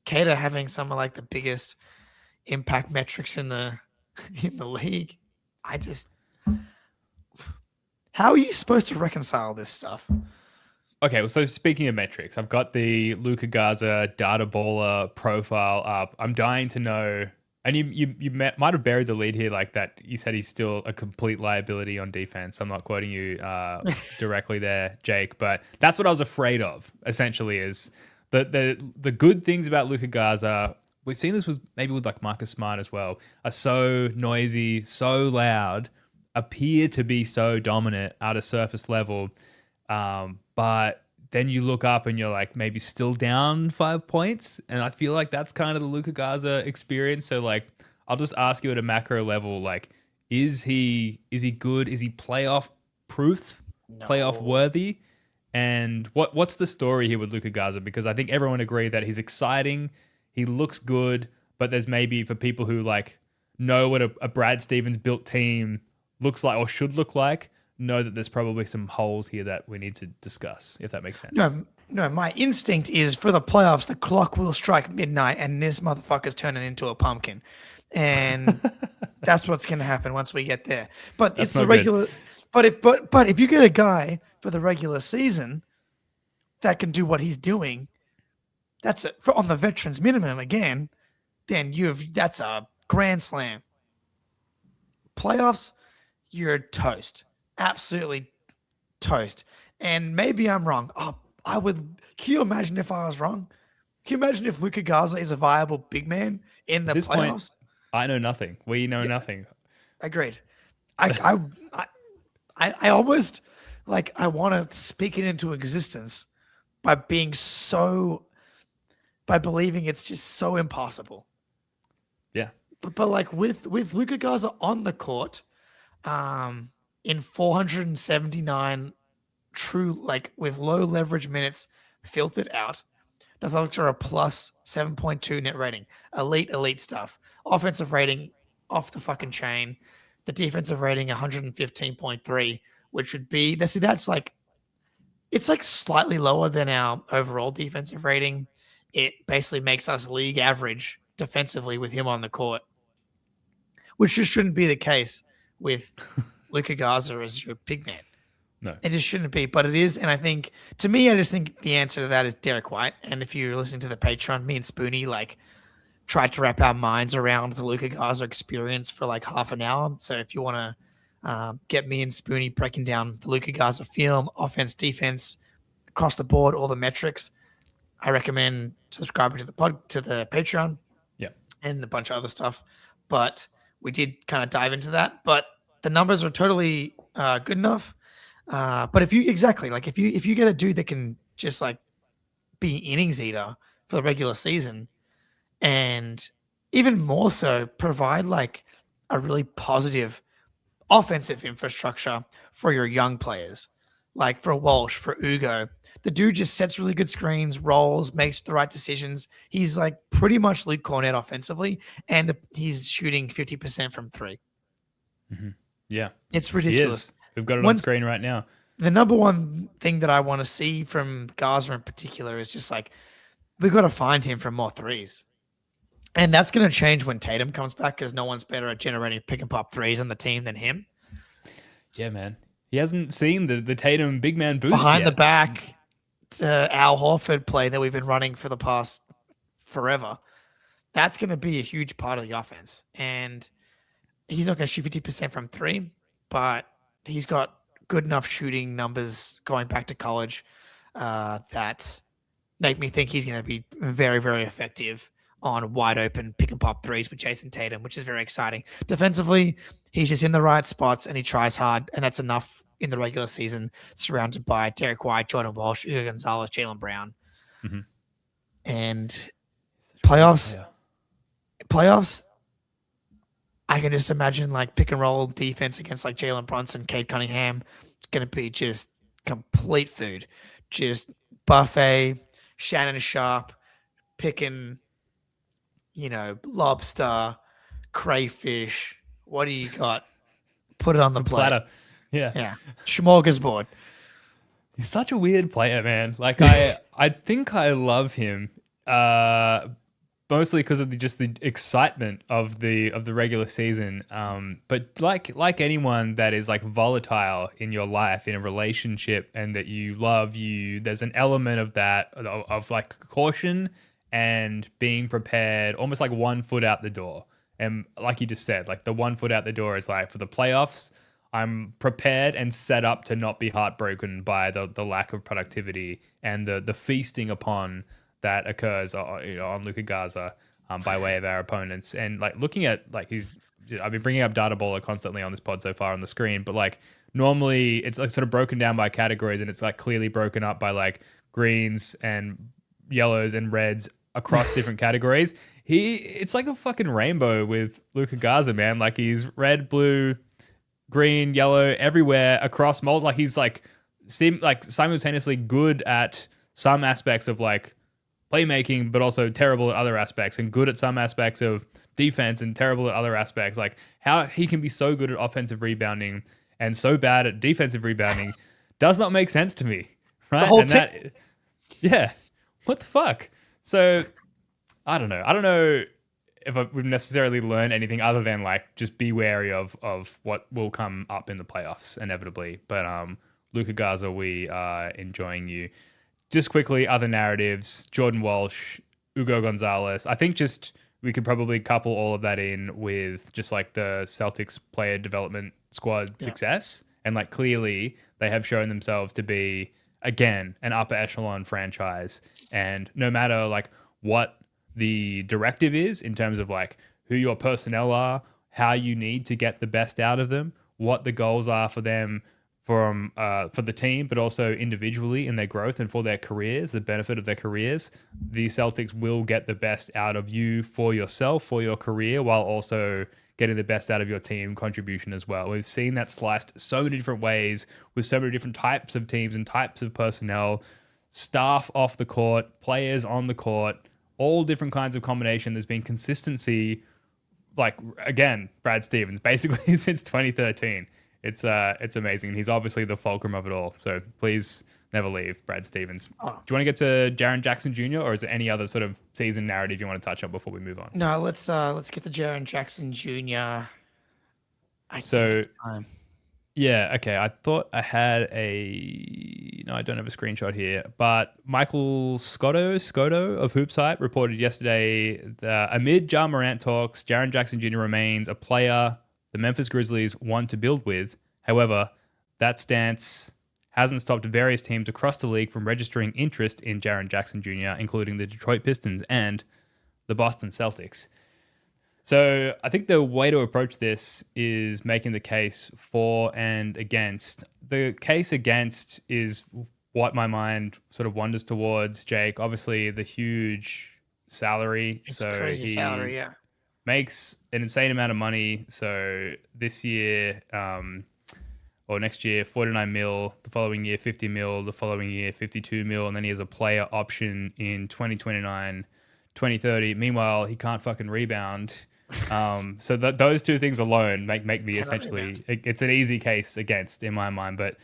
Queta having some of like the biggest impact metrics in the league. How are you supposed to reconcile this stuff? Okay, well, so speaking of metrics, I've got the Luca Gaza data baller profile up. I'm dying to know, and might have buried the lead here, like that. You said he's still a complete liability on defense. I'm not quoting you directly there, Jake, but that's what I was afraid of. Essentially, is the good things about Luca Gaza. We've seen this with like Marcus Smart as well. Are so noisy, so loud, appear to be so dominant at a surface level. But then you look up and you're like maybe still down 5 points. And I feel like that's kind of the Luca Gaza experience. So like, I'll just ask you at a macro level, like, is he good? Is he playoff proof, playoff worthy? And what's the story here with Luca Gaza? Because I think everyone agreed that he's exciting. He looks good, but there's maybe for people who like know what a Brad Stevens built team looks like or should look like, know that there's probably some holes here that we need to discuss, if that makes sense. No, my instinct is for the playoffs, the clock will strike midnight and this motherfucker's turning into a pumpkin. And that's what's going to happen once we get there. But That's it's the not regular. But if you get a guy for the regular season that can do what he's doing, that's on the veterans minimum again, then that's a grand slam. Playoffs, you're toast. Absolutely toast. And maybe I'm wrong. Can you imagine if I was wrong? Can you imagine if Luca Gaza is a viable big man in the At this playoffs? point, I know nothing. We know nothing. Agreed. I almost like I want to speak it into existence by believing it's just so impossible. Yeah. But like with Luca Gaza on the court, in 479 true, like with low leverage minutes filtered out, the Celtics are a plus 7.2 net rating. Elite stuff. Offensive rating off the fucking chain. The defensive rating 115.3, which would be that's like it's like slightly lower than our overall defensive rating. It basically makes us league average defensively with him on the court, which just shouldn't be the case with Luca Gaza as your big man. No. It just shouldn't be, but it is. And I think, to me, I just think the answer to that is Derek White. And if you're listening to the Patreon, me and Spoonie like tried to wrap our minds around the Luca Gaza experience for like half an hour. So if you want to get me and Spoonie breaking down the Luca Gaza film, offense, defense, across the board, all the metrics, I recommend subscribing to the Patreon. Yeah. And a bunch of other stuff. But we did kind of dive into that. But the numbers are totally good enough. But if you get a dude that can just like be innings eater for the regular season, and even more so provide like a really positive offensive infrastructure for your young players, like for Walsh, for Ugo, the dude just sets really good screens, rolls, makes the right decisions. He's like pretty much Luke Cornett offensively, and he's shooting 50% from three. Mm-hmm. Yeah, it's ridiculous. We've got it on screen right now. The number one thing that I want to see from Gaza in particular is just like, we've got to find him for more threes. And that's going to change when Tatum comes back, because no one's better at generating pick and pop threes on the team than him. Yeah, man. He hasn't seen the Tatum big man boost behind yet. the back Al Horford play that we've been running for the past forever. That's going to be a huge part of the offense. And he's not going to shoot 50% from three, but he's got good enough shooting numbers going back to college that make me think he's going to be very, very effective on wide open pick and pop threes with Jason Tatum, which is very exciting. Defensively, he's just in the right spots and he tries hard, and that's enough in the regular season, surrounded by Derek White, Jordan Walsh, Hugo Gonzalez, Jalen Brown. Mm-hmm. And playoffs, I can just imagine like pick and roll defense against like Jalen Brunson, Cade Cunningham. It's going to be just complete food. Just buffet, Shannon Sharp, picking, lobster, crayfish. What do you got? Put it on the plate. Platter. Yeah. Smorgasbord. He's such a weird player, man. Like I think I love him. mostly because of just the excitement of the regular season. But like anyone that is like volatile in your life, in a relationship, and that you love, there's an element of that of like caution and being prepared, almost like 1 foot out the door. And like you just said, like the 1 foot out the door is like for the playoffs, I'm prepared and set up to not be heartbroken by the lack of productivity and the feasting upon that occurs on Luca Gaza by way of our opponents. And like looking at like I've been bringing up Data Baller constantly on this pod so far on the screen, but like normally it's like sort of broken down by categories, and it's like clearly broken up by like greens and yellows and reds across different categories. It's like a fucking rainbow with Luca Gaza, man. Like he's red, blue, green, yellow, everywhere across mold. Like he's like simultaneously good at some aspects of like playmaking, but also terrible at other aspects, and good at some aspects of defense and terrible at other aspects. Like how he can be so good at offensive rebounding and so bad at defensive rebounding does not make sense to me. Right? Yeah. What the fuck? So I don't know if we've necessarily learned anything other than like just be wary of what will come up in the playoffs inevitably. But Luca Gaza, we are enjoying you. Just quickly, other narratives, Jordan Walsh, Ugo Gonzalez. I think just we could probably couple all of that in with just like the Celtics player development squad success. And like clearly they have shown themselves to be, again, an upper echelon franchise. And no matter like what the directive is in terms of like who your personnel are, how you need to get the best out of them, what the goals are for them, for the team, but also individually in their growth and for their careers, the benefit of their careers, the Celtics will get the best out of you for yourself, for your career, while also getting the best out of your team contribution as well. We've seen that sliced so many different ways with so many different types of teams and types of personnel, staff off the court, players on the court, all different kinds of combination. There's been consistency, like, again, Brad Stevens, basically since 2013. It's amazing. He's obviously the fulcrum of it all. So please never leave, Brad Stevens. Do you want to get to Jaren Jackson Jr., or is there any other sort of season narrative you want to touch on before we move on? No, let's get the Jaren Jackson Jr. Yeah, okay. I thought I had no, I don't have a screenshot here, but Michael Scotto of Hoops Hype reported yesterday that amid Ja Morant talks, Jaren Jackson Jr. remains a player the Memphis Grizzlies want to build with. However, that stance hasn't stopped various teams across the league from registering interest in Jaren Jackson Jr., including the Detroit Pistons and the Boston Celtics. So I think the way to approach this is making the case for and against. The case against is what my mind sort of wanders towards, Jake. Obviously, the huge salary. It's crazy salary, yeah. Makes an insane amount of money. So this year, or next year, 49 mil. The following year, 50 mil. The following year, 52 mil. And then he has a player option in 2029, 2030. Meanwhile, he can't fucking rebound. So those two things alone make me essentially, it's an easy case against in my mind. But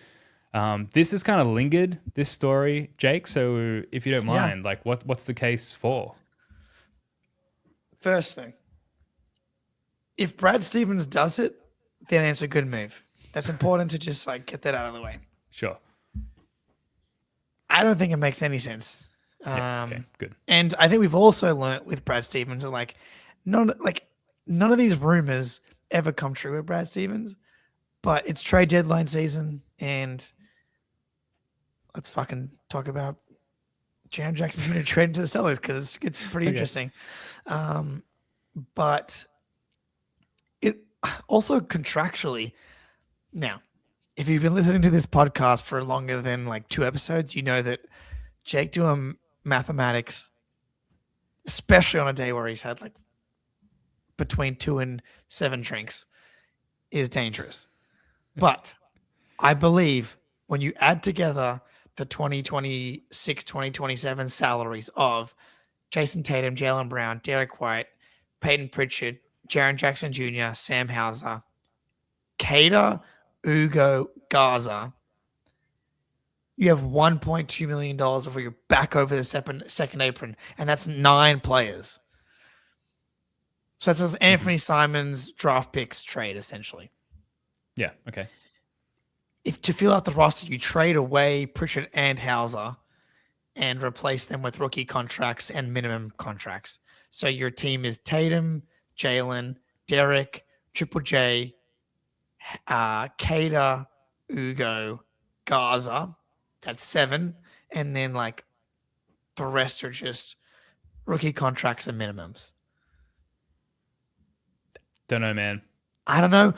this has kind of lingered, this story, Jake. So if you don't mind, like what's the case for? First thing, if Brad Stevens does it, then it's a good move. That's important to just like get that out of the way. Sure. I don't think it makes any sense. Okay, good. And I think we've also learnt with Brad Stevens that none of these rumors ever come true with Brad Stevens, but it's trade deadline season, and let's fucking talk about Jaren Jackson Jr. trading to the Celtics because it's pretty interesting. But it also contractually, now, if you've been listening to this podcast for longer than like 2 episodes, you know that Jake doing mathematics, especially on a day where he's had like between 2 and 7 drinks, is dangerous. But I believe when you add together the 2026, 2027 salaries of Jason Tatum, Jaylen Brown, Derek White, Peyton Pritchard, Jaren Jackson Jr., Sam Hauser, Cater, Ugo, Gaza, you have $1.2 million before you're back over the second apron, and that's 9 players. So it says Anfernee Simons draft picks trade essentially. Yeah. Okay. If to fill out the roster, you trade away Pritchard and Hauser and replace them with rookie contracts and minimum contracts. So your team is Tatum, Jalen, Derek, Triple J, Cater, Ugo, Gaza. That's 7. And then like the rest are just rookie contracts and minimums. Don't know, man. I don't know.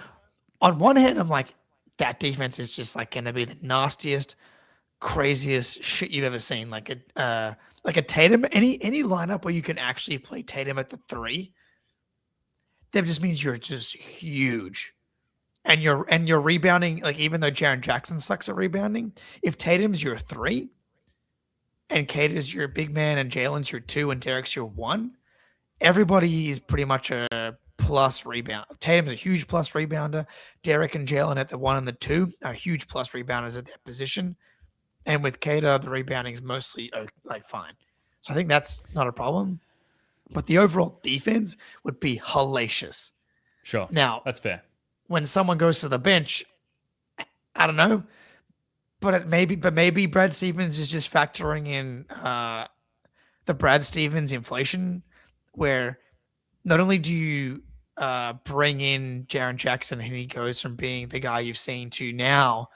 On one hand, I'm like, that defense is just like going to be the nastiest, craziest shit you've ever seen. Like a Tatum, any lineup where you can actually play Tatum at the 3, that just means you're just huge. And you're rebounding, like even though Jaren Jackson sucks at rebounding, if Tatum's your 3 and Kate is your big man and Jalen's your 2 and Derek's your 1, everybody is pretty much a plus rebound. Tatum's a huge plus rebounder. Derek and Jalen at the 1 and the 2 are huge plus rebounders at that position. And with Cater, the rebounding is mostly like fine. So I think that's not a problem. But the overall defense would be hellacious. Sure. Now, that's fair. When someone goes to the bench, I don't know. But maybe Brad Stevens is just factoring in the Brad Stevens inflation, where not only do you bring in Jaren Jackson and he goes from being the guy you've seen to now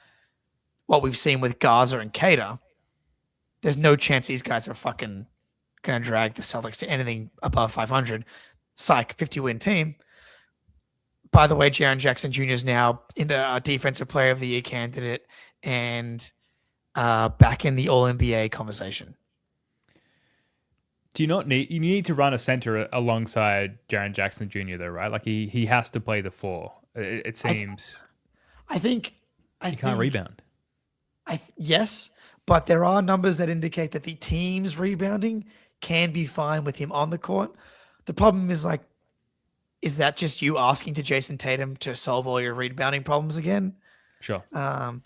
what we've seen with Gaza and Cater, there's no chance these guys are fucking going to drag the Celtics to anything above 500. Psych, 50-win team. By the way, Jaren Jackson Jr. is now in the Defensive Player of the Year candidate and back in the All-NBA conversation. Do you need to run a center alongside Jaren Jackson Jr. though, right? Like he has to play the 4. It seems. I think he can't rebound. Yes, but there are numbers that indicate that the team's rebounding can be fine with him on the court. The problem is is that just you asking to Jason Tatum to solve all your rebounding problems again? Sure. But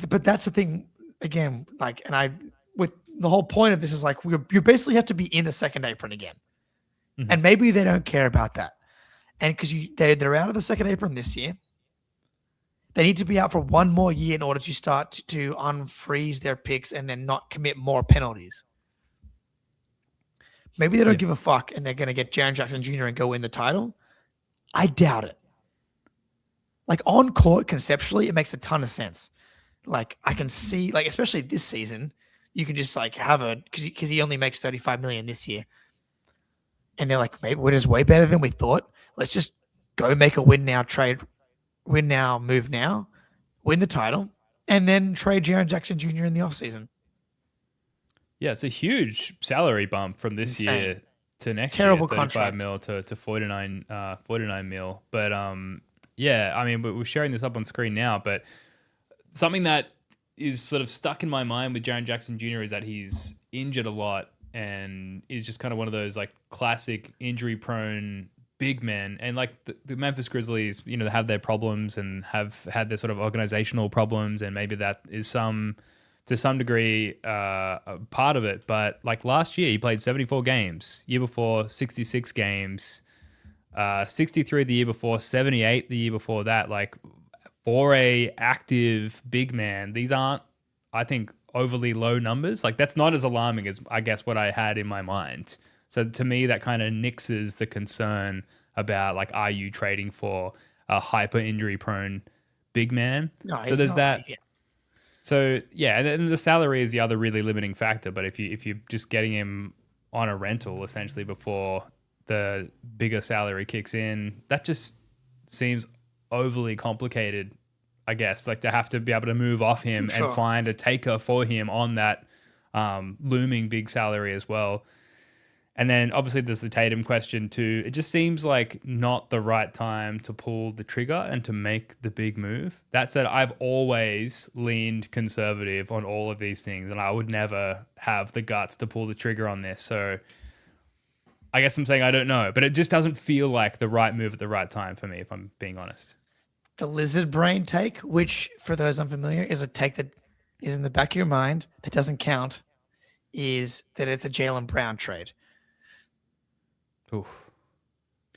but that's the thing again. With the whole point of this is you basically have to be in the second apron again, and maybe they don't care about that, and because they're out of the second apron this year. They need to be out for one more year in order to start to unfreeze their picks and then not commit more penalties. Maybe they don't give a fuck and they're going to get Jaren Jackson Jr. and go win the title. I doubt it. On court, conceptually, it makes a ton of sense. I can see, especially this season, you can just have because he only makes $35 million this year. And they're like, maybe we're just way better than we thought. Let's just go make a win now trade. Win now, move now, win the title, and then trade Jaren Jackson Jr. in the offseason. Yeah, it's a huge salary bump from this year to next Terrible year. 35 contract. mil to 49 mil. But yeah, I mean, we're sharing this up on screen now, but something that is sort of stuck in my mind with Jaren Jackson Jr. is that he's injured a lot and is just kind of one of those classic injury-prone big men. And the Memphis Grizzlies, they have their problems and have had their sort of organizational problems, and maybe that is to some degree a part of it. But last year he played 74 games, year before 66 games, 63 the year before, 78 the year before that. For a active big man, these aren't, I think, overly low numbers. That's not as alarming as I guess what I had in my mind. So to me, that kind of nixes the concern about are you trading for a hyper injury prone big man? No, so there's not, that. yeah. So yeah, and then the salary is the other really limiting factor. But if you're just getting him on a rental essentially before the bigger salary kicks in, that just seems overly complicated, I guess. To have to be able to move off him and find a taker for him on that looming big salary as well. And then obviously there's the Tatum question too. It just seems not the right time to pull the trigger and to make the big move. That said, I've always leaned conservative on all of these things, and I would never have the guts to pull the trigger on this. So I guess I'm saying I don't know, but it just doesn't feel like the right move at the right time for me, if I'm being honest. The lizard brain take, which for those unfamiliar is a take that is in the back of your mind that doesn't count, is that it's a Jaylen Brown trade. Oof.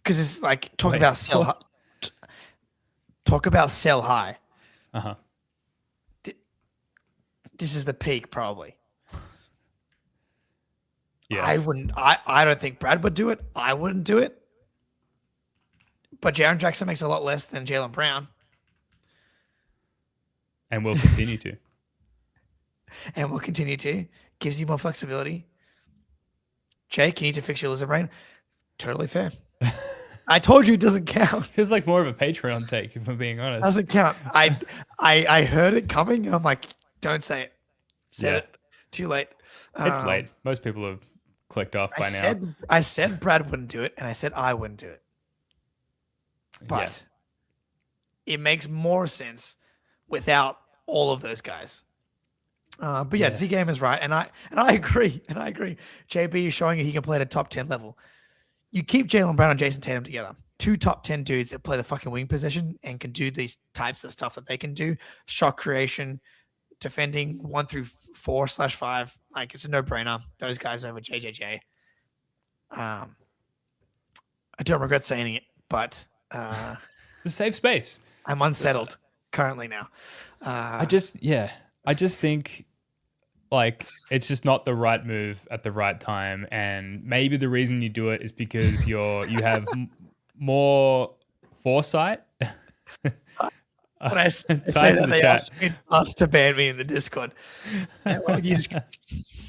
because it's like talk Wait, about sell high. Talk about sell high. Uh-huh. This is the peak, probably. Yeah. I don't think Brad would do it. I wouldn't do it. But Jaren Jackson makes a lot less than Jaylen Brown. And we'll continue to. And will continue to. Gives you more flexibility. Jake, you need to fix your lizard brain. Totally fair. I told you it doesn't count. Feels like more of a Patreon take, if I'm being honest. Doesn't count. I heard it coming and I'm like, don't say it. Said it. Too late. It's late. Most people have clicked off by now. I said Brad wouldn't do it, and I said I wouldn't do it. But it makes more sense without all of those guys. But yeah, Z Game is right, and I agree. And I agree. JB is showing you he can play at a top 10 level. You keep Jaylen Brown and Jason Tatum together, 2 top 10 dudes that play the fucking wing position and can do these types of stuff that they can do. Shot creation, defending 1 through 4/5. Like, it's a no-brainer. Those guys over JJJ. I don't regret saying it, but It's a safe space. I'm unsettled currently now. I just think like it's just not the right move at the right time, and maybe the reason you do it is because you have more foresight. When I say that, they asked us to ban me in the Discord.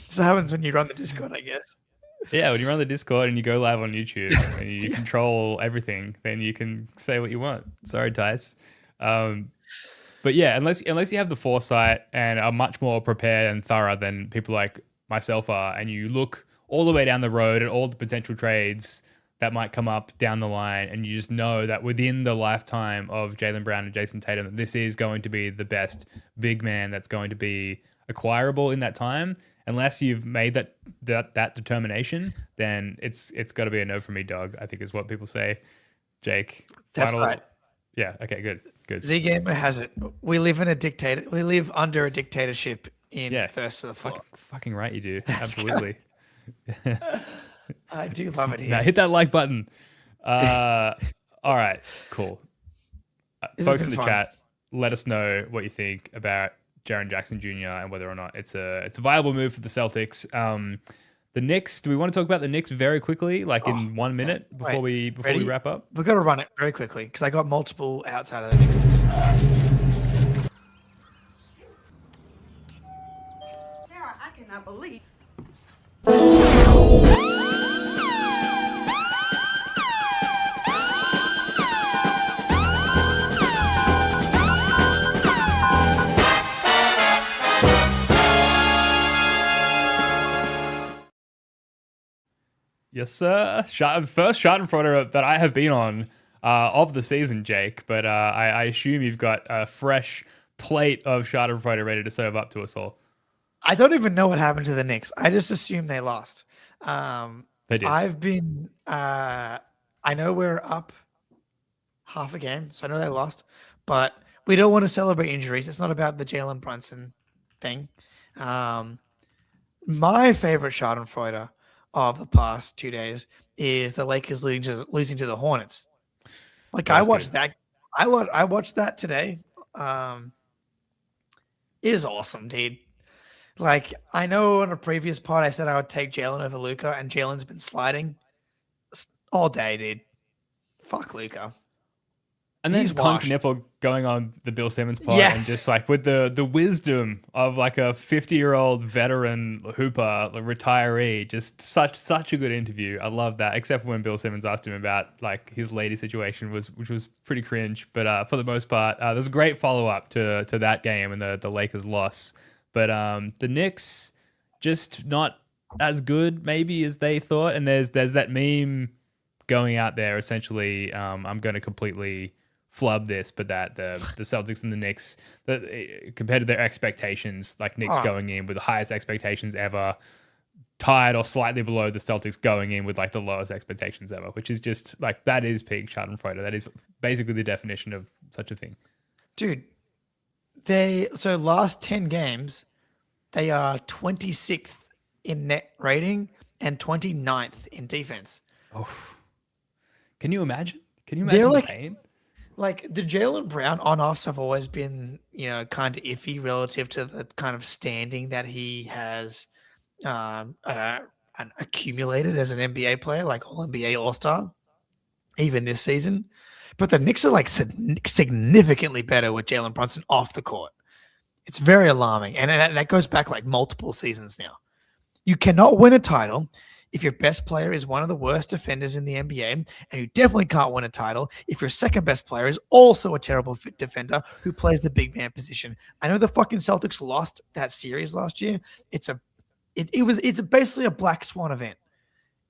So happens when you run the Discord, I guess. Yeah, when you run the Discord and you go live on YouTube and you control everything, then you can say what you want. Sorry, Tice. But yeah, unless you have the foresight and are much more prepared and thorough than people like myself are, and you look all the way down the road at all the potential trades that might come up down the line, and you just know that within the lifetime of Jaylen Brown and Jason Tatum, this is going to be the best big man that's going to be acquirable in that time. Unless you've made that determination, then it's got to be a no for me, dog, I think is what people say. Jake. That's right. Yeah. Okay. Good. Z Gamer has it. We live under a dictatorship in First to the Floor. Fucking right, you do. Absolutely. I do love it here. Now hit that like button. All right. Cool. Folks in the chat, let us know what you think about Jaren Jackson Jr. and whether or not it's a viable move for the Celtics. The Knicks. Do we want to talk about the Knicks very quickly, like in 1 minute before we wrap up? We've got to run it very quickly because I got multiple outside of the Knicks too. Sarah, I cannot believe. Yes, sir. First Schadenfreude that I have been on of the season, Jake. But I assume you've got a fresh plate of Schadenfreude ready to serve up to us all. I don't even know what happened to the Knicks. I just assume they lost. They did. I know we're up half a game, so I know they lost. But we don't want to celebrate injuries. It's not about the Jalen Brunson thing. My favorite Schadenfreude of the past 2 days is the Lakers losing to the Hornets. Like, I watched that. I watched that today. It is awesome, dude. Like, I know on a previous pod I said I would take Jalen over Luca, and Jalen's been sliding all day, dude. Fuck Luca. And then Punk Nipple going on the Bill Simmons pod and just like with the wisdom of like a 50-year-old veteran hooper, like retiree, just such a good interview. I love that, except for when Bill Simmons asked him about like his lady situation, which was pretty cringe. But for the most part, there's a great follow-up to that game and the Lakers loss. But the Knicks just not as good maybe as they thought. And there's that meme going out there essentially. I'm going to completely flub this, but that the Celtics and the Knicks, compared to their expectations, like Knicks going in with the highest expectations ever, tied or slightly below the Celtics going in with like the lowest expectations ever, which is just like, that is peak Schadenfreude. That is basically the definition of such a thing. Dude, so last 10 games, they are 26th in net rating and 29th in defense. Oh, Can you imagine? Can you imagine They're the like, pain? like the Jalen Brown on-offs have always been, kind of iffy relative to the kind of standing that he has accumulated as an NBA player, like All NBA All Star, even this season. But the Knicks are like significantly better with Jalen Brunson off the court. It's very alarming, and that goes back like multiple seasons now. You cannot win a title if your best player is one of the worst defenders in the NBA, and you definitely can't win a title if your second best player is also a terrible defender who plays the big man position. I know the fucking Celtics lost that series last year. It's basically a black swan event.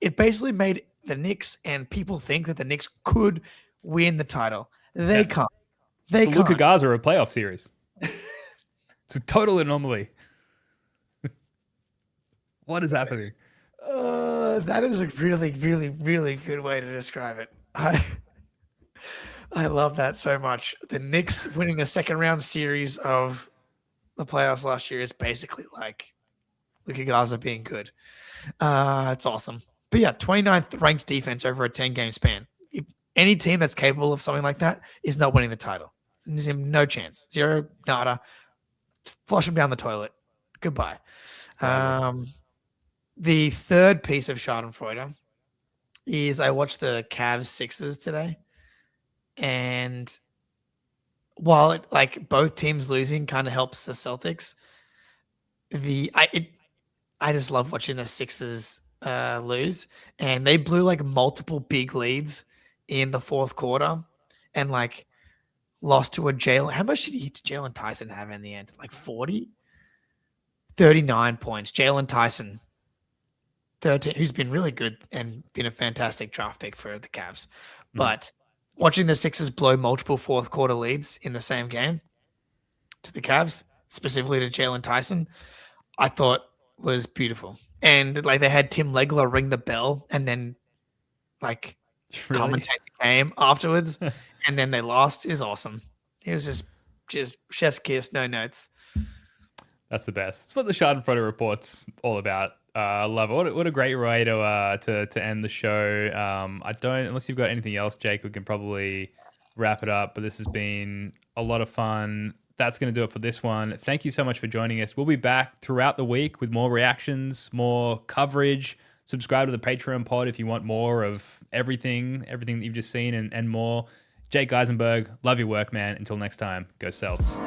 It basically made the Knicks and people think that the Knicks could win the title. They can't. They The can't. Luca Gaza a playoff series. It's a total anomaly. What is happening? That is a really, really, really good way to describe it. I love that so much. The Knicks winning the second round series of the playoffs last year is basically like Luca Gaza being good. It's awesome. But yeah, 29th ranked defense over a 10-game span. If any team that's capable of something like that is not winning the title. There's no chance. Zero, nada. Flush them down the toilet. Goodbye. The third piece of Schadenfreude is I watched the Cavs Sixers today. And while it, like both teams losing kind of helps the Celtics, I just love watching the Sixers lose. And they blew like multiple big leads in the fourth quarter and like lost to a Jalen. How much did Jalen Tyson have in the end? Like 40? 39 points. Jalen Tyson, 13, who's been really good and been a fantastic draft pick for the Cavs. But watching the Sixers blow multiple fourth quarter leads in the same game to the Cavs, specifically to Jalen Tyson, I thought was beautiful. And like they had Tim Legler ring the bell and then like commentate the game afterwards, and then they lost. Is awesome. It was just chef's kiss, no notes. That's the best. That's what the Schadenfreude report's all about. I love it. What a great way to end the show. I don't, unless you've got anything else, Jake, we can probably wrap it up. But this has been a lot of fun. That's going to do it for this one. Thank you so much for joining us. We'll be back throughout the week with more reactions, more coverage. Subscribe to the Patreon pod if you want more of everything that you've just seen and more. Jake Eisenberg, love your work, man. Until next time, go Celts.